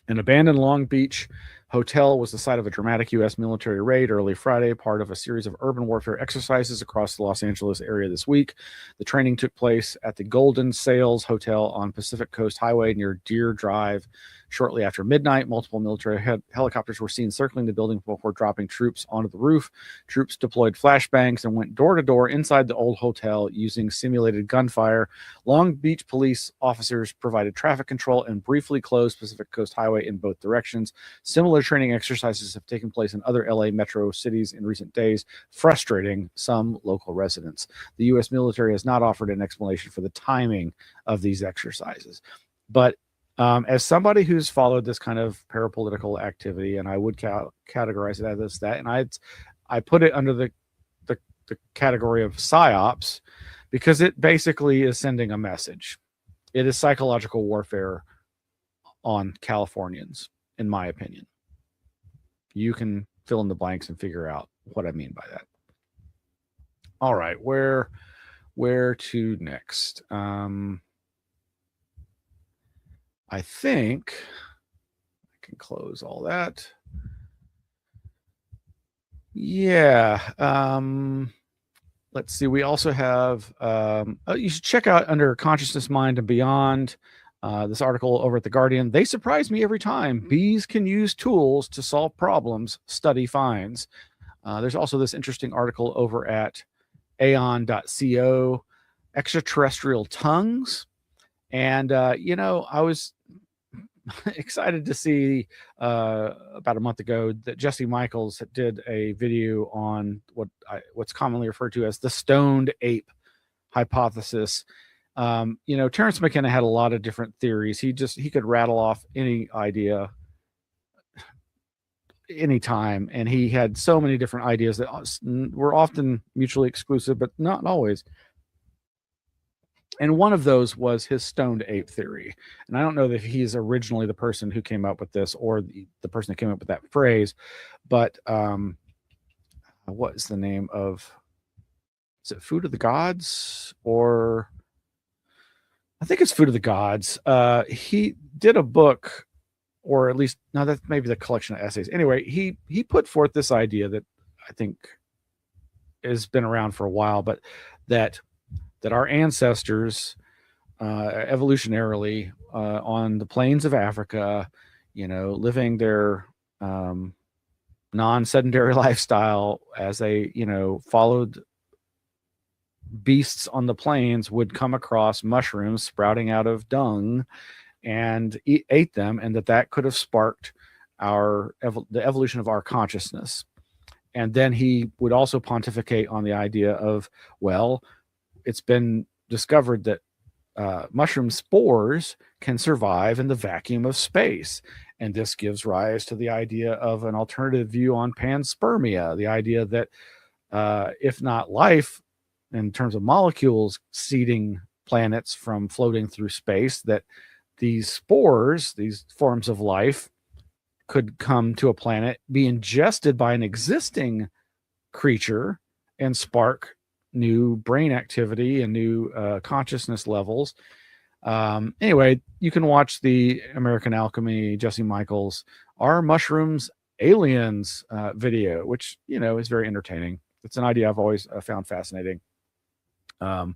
an abandoned Long Beach hotel was the site of a dramatic U.S. military raid early Friday, part of a series of urban warfare exercises across the Los Angeles area this week. The training took place at the Golden Sails Hotel on Pacific Coast Highway near Deer Drive. Shortly after midnight, multiple military helicopters were seen circling the building before dropping troops onto the roof. Troops deployed flashbangs and went door to door inside the old hotel using simulated gunfire. Long Beach police officers provided traffic control and briefly closed Pacific Coast Highway in both directions. Similar training exercises have taken place in other LA metro cities in recent days, frustrating some local residents. The U.S. military has not offered an explanation for the timing of these exercises. But as somebody who's followed this kind of parapolitical activity, and I would categorize it as that, and I put it under the category of psyops, because it basically is sending a message. It is psychological warfare on Californians, in my opinion. You can fill in the blanks and figure out what I mean by that. All right, where to next? I think I can close all that. Yeah. Let's see. We also have, you should check out under Consciousness, Mind, and Beyond, this article over at The Guardian. They surprise me every time. Bees can use tools to solve problems, study finds. There's also this interesting article over at aeon.co. extraterrestrial tongues. And, I was excited to see about a month ago that Jesse Michaels did a video on what's commonly referred to as the stoned ape hypothesis. Terrence McKenna had a lot of different theories. He could rattle off any idea anytime, and he had so many different ideas that were often mutually exclusive, but not always. And one of those was his stoned ape theory. And I don't know that he's originally the person who came up with this or the person that came up with that phrase, but what is the name of, is it Food of the Gods? Or I think it's Food of the Gods. He did a book, or at least, no, that's maybe the collection of essays. Anyway, he put forth this idea that I think has been around for a while, but that our ancestors evolutionarily on the plains of Africa, living their non-sedentary lifestyle as they, followed beasts on the plains, would come across mushrooms sprouting out of dung and ate them, and that could have sparked the evolution of our consciousness. And then he would also pontificate on the idea of, well, it's been discovered that mushroom spores can survive in the vacuum of space. And this gives rise to the idea of an alternative view on panspermia, the idea that if not life in terms of molecules seeding planets from floating through space, that these spores, these forms of life, could come to a planet, be ingested by an existing creature, and spark new brain activity and new consciousness levels. Anyway, you can watch the American Alchemy, Jesse Michaels, Are Mushrooms Aliens video, which, is very entertaining. It's an idea I've always found fascinating. Of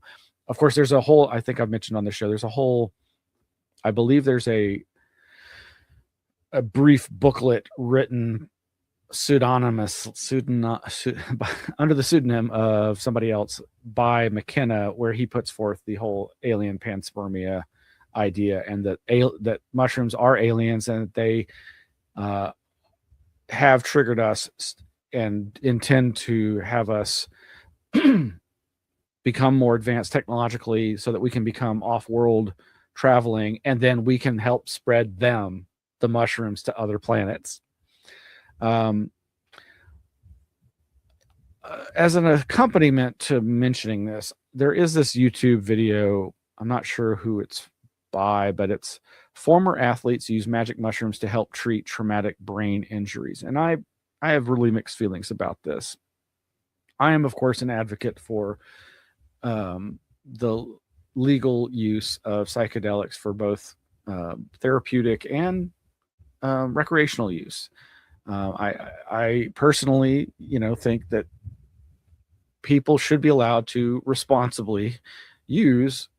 course, there's a whole, I think I've mentioned on the show, I believe there's a brief booklet written under the pseudonym of somebody else by McKenna, where he puts forth the whole alien panspermia idea, and that mushrooms are aliens, and that they have triggered us and intend to have us become more advanced technologically so that we can become off-world traveling, and then we can help spread the mushrooms, to other planets. As an accompaniment to mentioning this, there is this YouTube video. I'm not sure who it's by, but it's former athletes use magic mushrooms to help treat traumatic brain injuries. And I have really mixed feelings about this. I am, of course, an advocate for the legal use of psychedelics for both therapeutic and recreational use. I personally, think that people should be allowed to responsibly use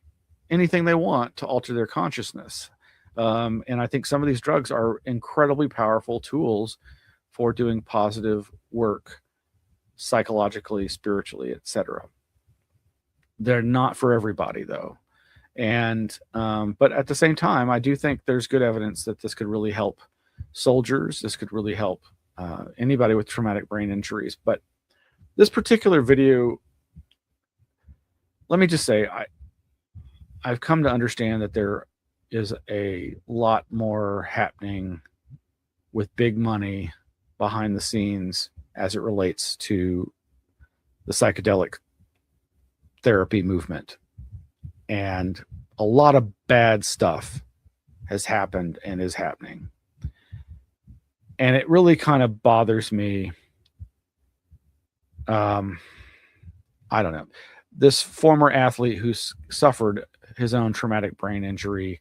anything they want to alter their consciousness. And I think some of these drugs are incredibly powerful tools for doing positive work psychologically, spiritually, etc. They're not for everybody, though. And but at the same time, I do think there's good evidence that this could really help soldiers. This could really help anybody with traumatic brain injuries. But this particular video, let me just say, I've come to understand that there is a lot more happening with big money behind the scenes as it relates to the psychedelic therapy movement. And a lot of bad stuff has happened and is happening. And it really kind of bothers me. I don't know. This former athlete who suffered his own traumatic brain injury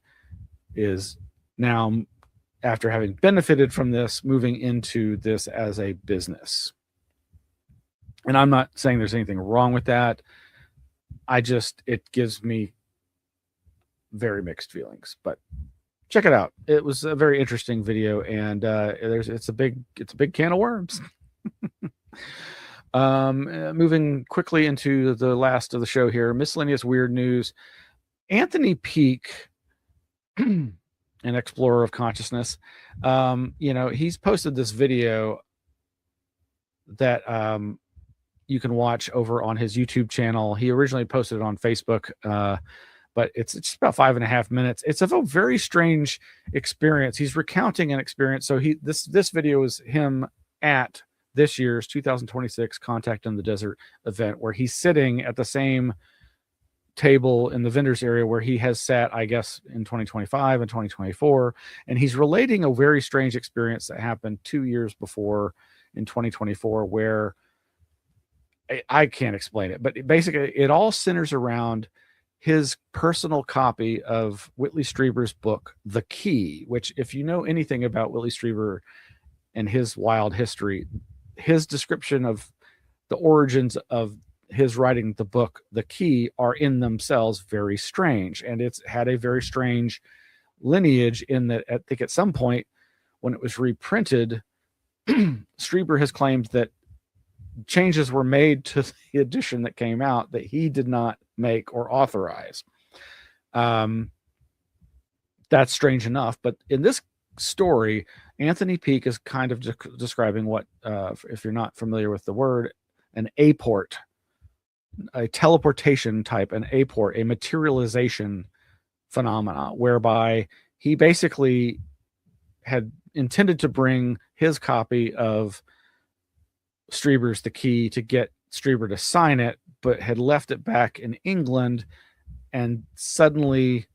is now, after having benefited from this, moving into this as a business. And I'm not saying there's anything wrong with that. It gives me very mixed feelings, but check it out. It was a very interesting video, and it's a big can of worms. Moving quickly into the last of the show here, miscellaneous weird news. Anthony Peake, an explorer of consciousness, he's posted this video that you can watch over on his YouTube channel. He originally posted it on Facebook, but it's just about 5.5 minutes. It's a very strange experience. He's recounting an experience. So this video is him at this year's 2026 Contact in the Desert event, where he's sitting at the same table in the vendors area where he has sat, I guess, in 2025 and 2024. And he's relating a very strange experience that happened 2 years before in 2024, where I can't explain it, but basically it all centers around his personal copy of Whitley Strieber's book, The Key, which, if you know anything about Whitley Strieber and his wild history, his description of the origins of his writing the book, The Key, are in themselves very strange. And it's had a very strange lineage in that I think at some point when it was reprinted, Strieber has claimed that changes were made to the edition that came out that he did not make or authorize. That's strange enough. But in this story, Anthony Peake is kind of describing what, if you're not familiar with the word, an aport, a teleportation type, an aport, a materialization phenomena, whereby he basically had intended to bring his copy of Strieber's The Key to get Strieber to sign it, but had left it back in England, and suddenly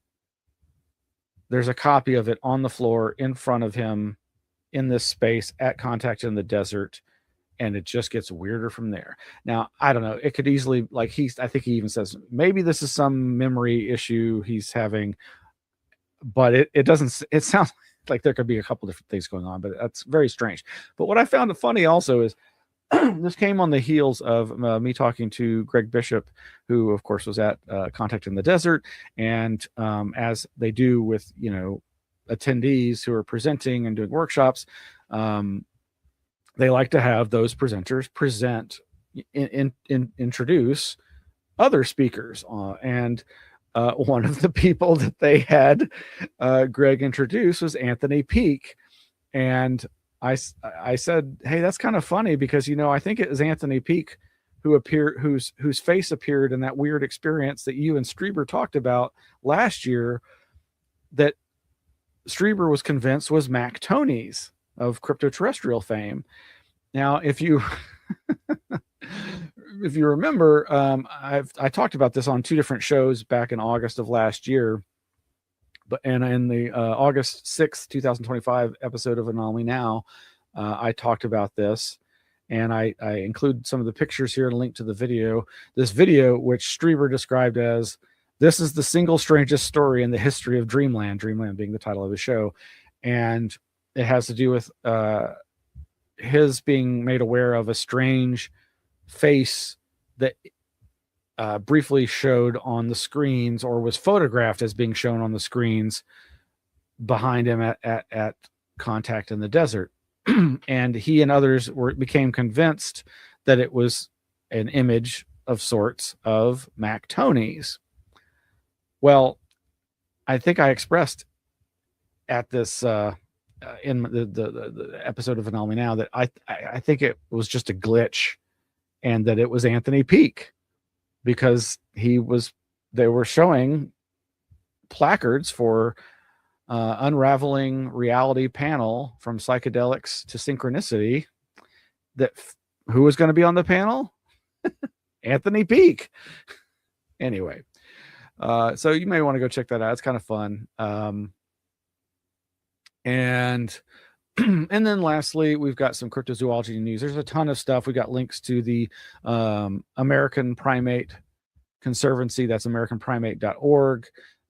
there's a copy of it on the floor in front of him in this space at Contact in the Desert, and it just gets weirder from there. Now, I don't know, it could easily, like, I think he even says maybe this is some memory issue he's having, but it doesn't, it sounds like there could be a couple different things going on, but that's very strange. But what I found funny also is this came on the heels of me talking to Greg Bishop, who of course was at Contact in the Desert, and as they do with attendees who are presenting and doing workshops, they like to have those presenters present, introduce other speakers, and one of the people that they had Greg introduce was Anthony Peake, and I said, hey, that's kind of funny because, I think it was Anthony Peake who appeared, whose face appeared in that weird experience that you and Strieber talked about last year, that Strieber was convinced was Mac Tonnies of crypto-terrestrial fame. Now, if you remember, I talked about this on 2 different shows back in August of last year. But in the August 6th, 2025 episode of Anomaly-NOW, I talked about this, and I include some of the pictures here and a link to the video. This video, which Strieber described as, this is the single strangest story in the history of Dreamland, Dreamland being the title of the show. And it has to do with his being made aware of a strange face that briefly showed on the screens, or was photographed as being shown on the screens behind him at Contact in the Desert. And he and others became convinced that it was an image of sorts of Mac Tonnies. Well, I think I expressed at this in the episode of Anomaly-NOW that I think it was just a glitch, and that it was Anthony Peake, because they were showing placards for Unraveling Reality Panel from Psychedelics to Synchronicity. Who was going to be on the panel? Anthony Peake. Anyway, so you may want to go check that out. It's kind of fun. And then lastly, we've got some cryptozoology news. There's a ton of stuff. We got links to the American Primate Conservancy. That's americanprimate.org.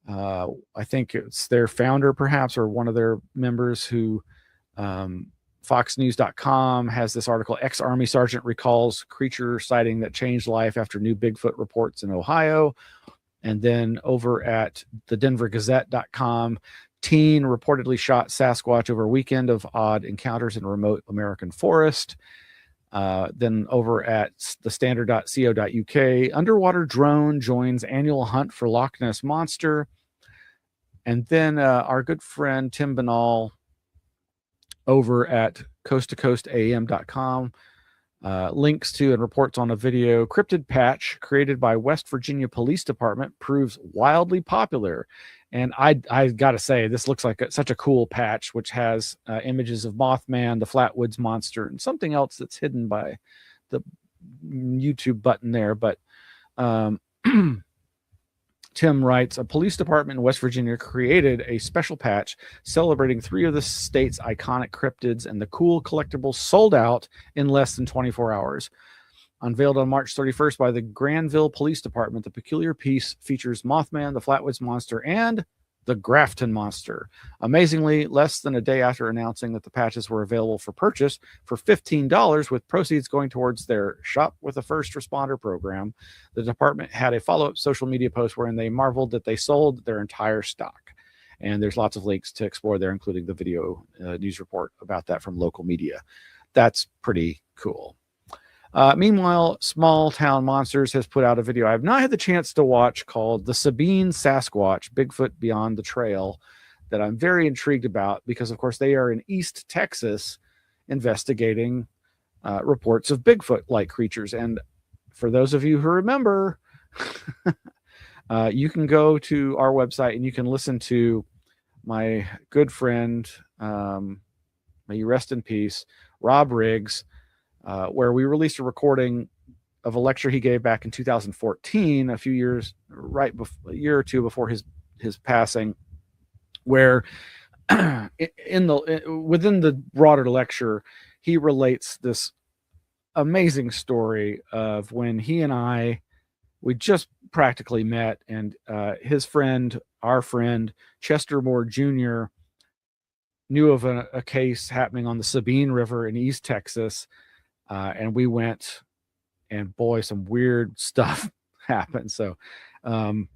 I think it's their founder, perhaps, or one of their members, who foxnews.com has this article, ex-Army Sergeant recalls creature sighting that changed life after new Bigfoot reports in Ohio. And then over at the denvergazette.com, teen reportedly shot Sasquatch over weekend of odd encounters in remote American forest. Then over at thestandard.co.uk, underwater drone joins annual hunt for Loch Ness Monster. And then our good friend Tim Banal over at coasttocoastam.com links to and reports on a video. Cryptid patch created by West Virginia Police Department proves wildly popular. And I got to say, this looks like such a cool patch, which has images of Mothman, the Flatwoods Monster, and something else that's hidden by the YouTube button there. But Tim writes, a police department in West Virginia created a special patch celebrating 3 of the state's iconic cryptids, and the cool collectibles sold out in less than 24 hours. Unveiled on March 31st by the Granville Police Department, the peculiar piece features Mothman, the Flatwoods Monster, and the Grafton Monster. Amazingly, less than a day after announcing that the patches were available for purchase for $15, with proceeds going towards their Shop with a First Responder program, the department had a follow-up social media post wherein they marveled that they sold their entire stock. And there's lots of links to explore there, including the video news report about that from local media. That's pretty cool. Meanwhile, Small Town Monsters has put out a video I have not had the chance to watch called The Sabine Sasquatch, Bigfoot Beyond the Trail, that I'm very intrigued about because, of course, they are in East Texas investigating reports of Bigfoot-like creatures. And for those of you who remember, you can go to our website and you can listen to my good friend, may you rest in peace, Rob Riggs, where we released a recording of a lecture he gave back in 2014, a few years, a year or two before his passing, where within the broader lecture, he relates this amazing story of when he and we just practically met, and his friend, our friend, Chester Moore Jr., knew of a case happening on the Sabine River in East Texas. And we went, and boy, some weird stuff happened. So you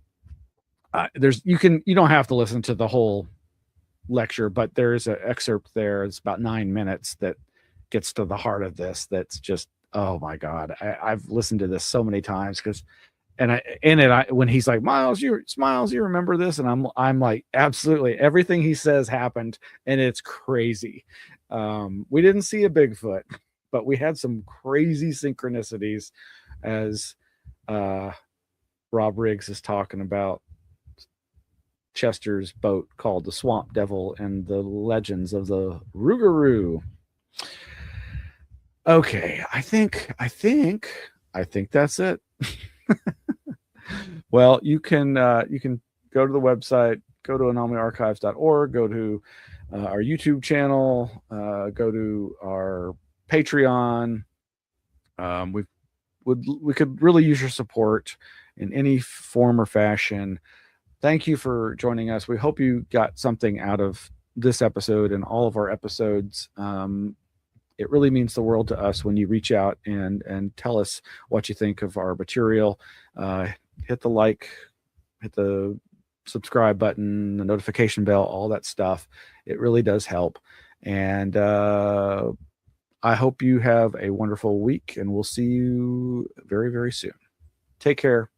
don't have to listen to the whole lecture, but there is an excerpt there. It's about 9 minutes that gets to the heart of this. That's just, oh my God. I've listened to this so many times when he's like, Miles, you remember this? And I'm like, absolutely. Everything he says happened, and it's crazy. We didn't see a Bigfoot, but we had some crazy synchronicities as Rob Riggs is talking about Chester's boat called the Swamp Devil and the legends of the Rougarou. Okay, I think that's it. Well, you can go to the website, go to anomalyarchives.org, go to our YouTube channel, go to our Patreon. We could really use your support in any form or fashion. Thank you for joining us. We hope you got something out of this episode and all of our episodes. It really means the world to us when you reach out and tell us what you think of our material. Hit the like, hit the subscribe button, the notification bell, all that stuff. It really does help. And I hope you have a wonderful week, and we'll see you very, very soon. Take care.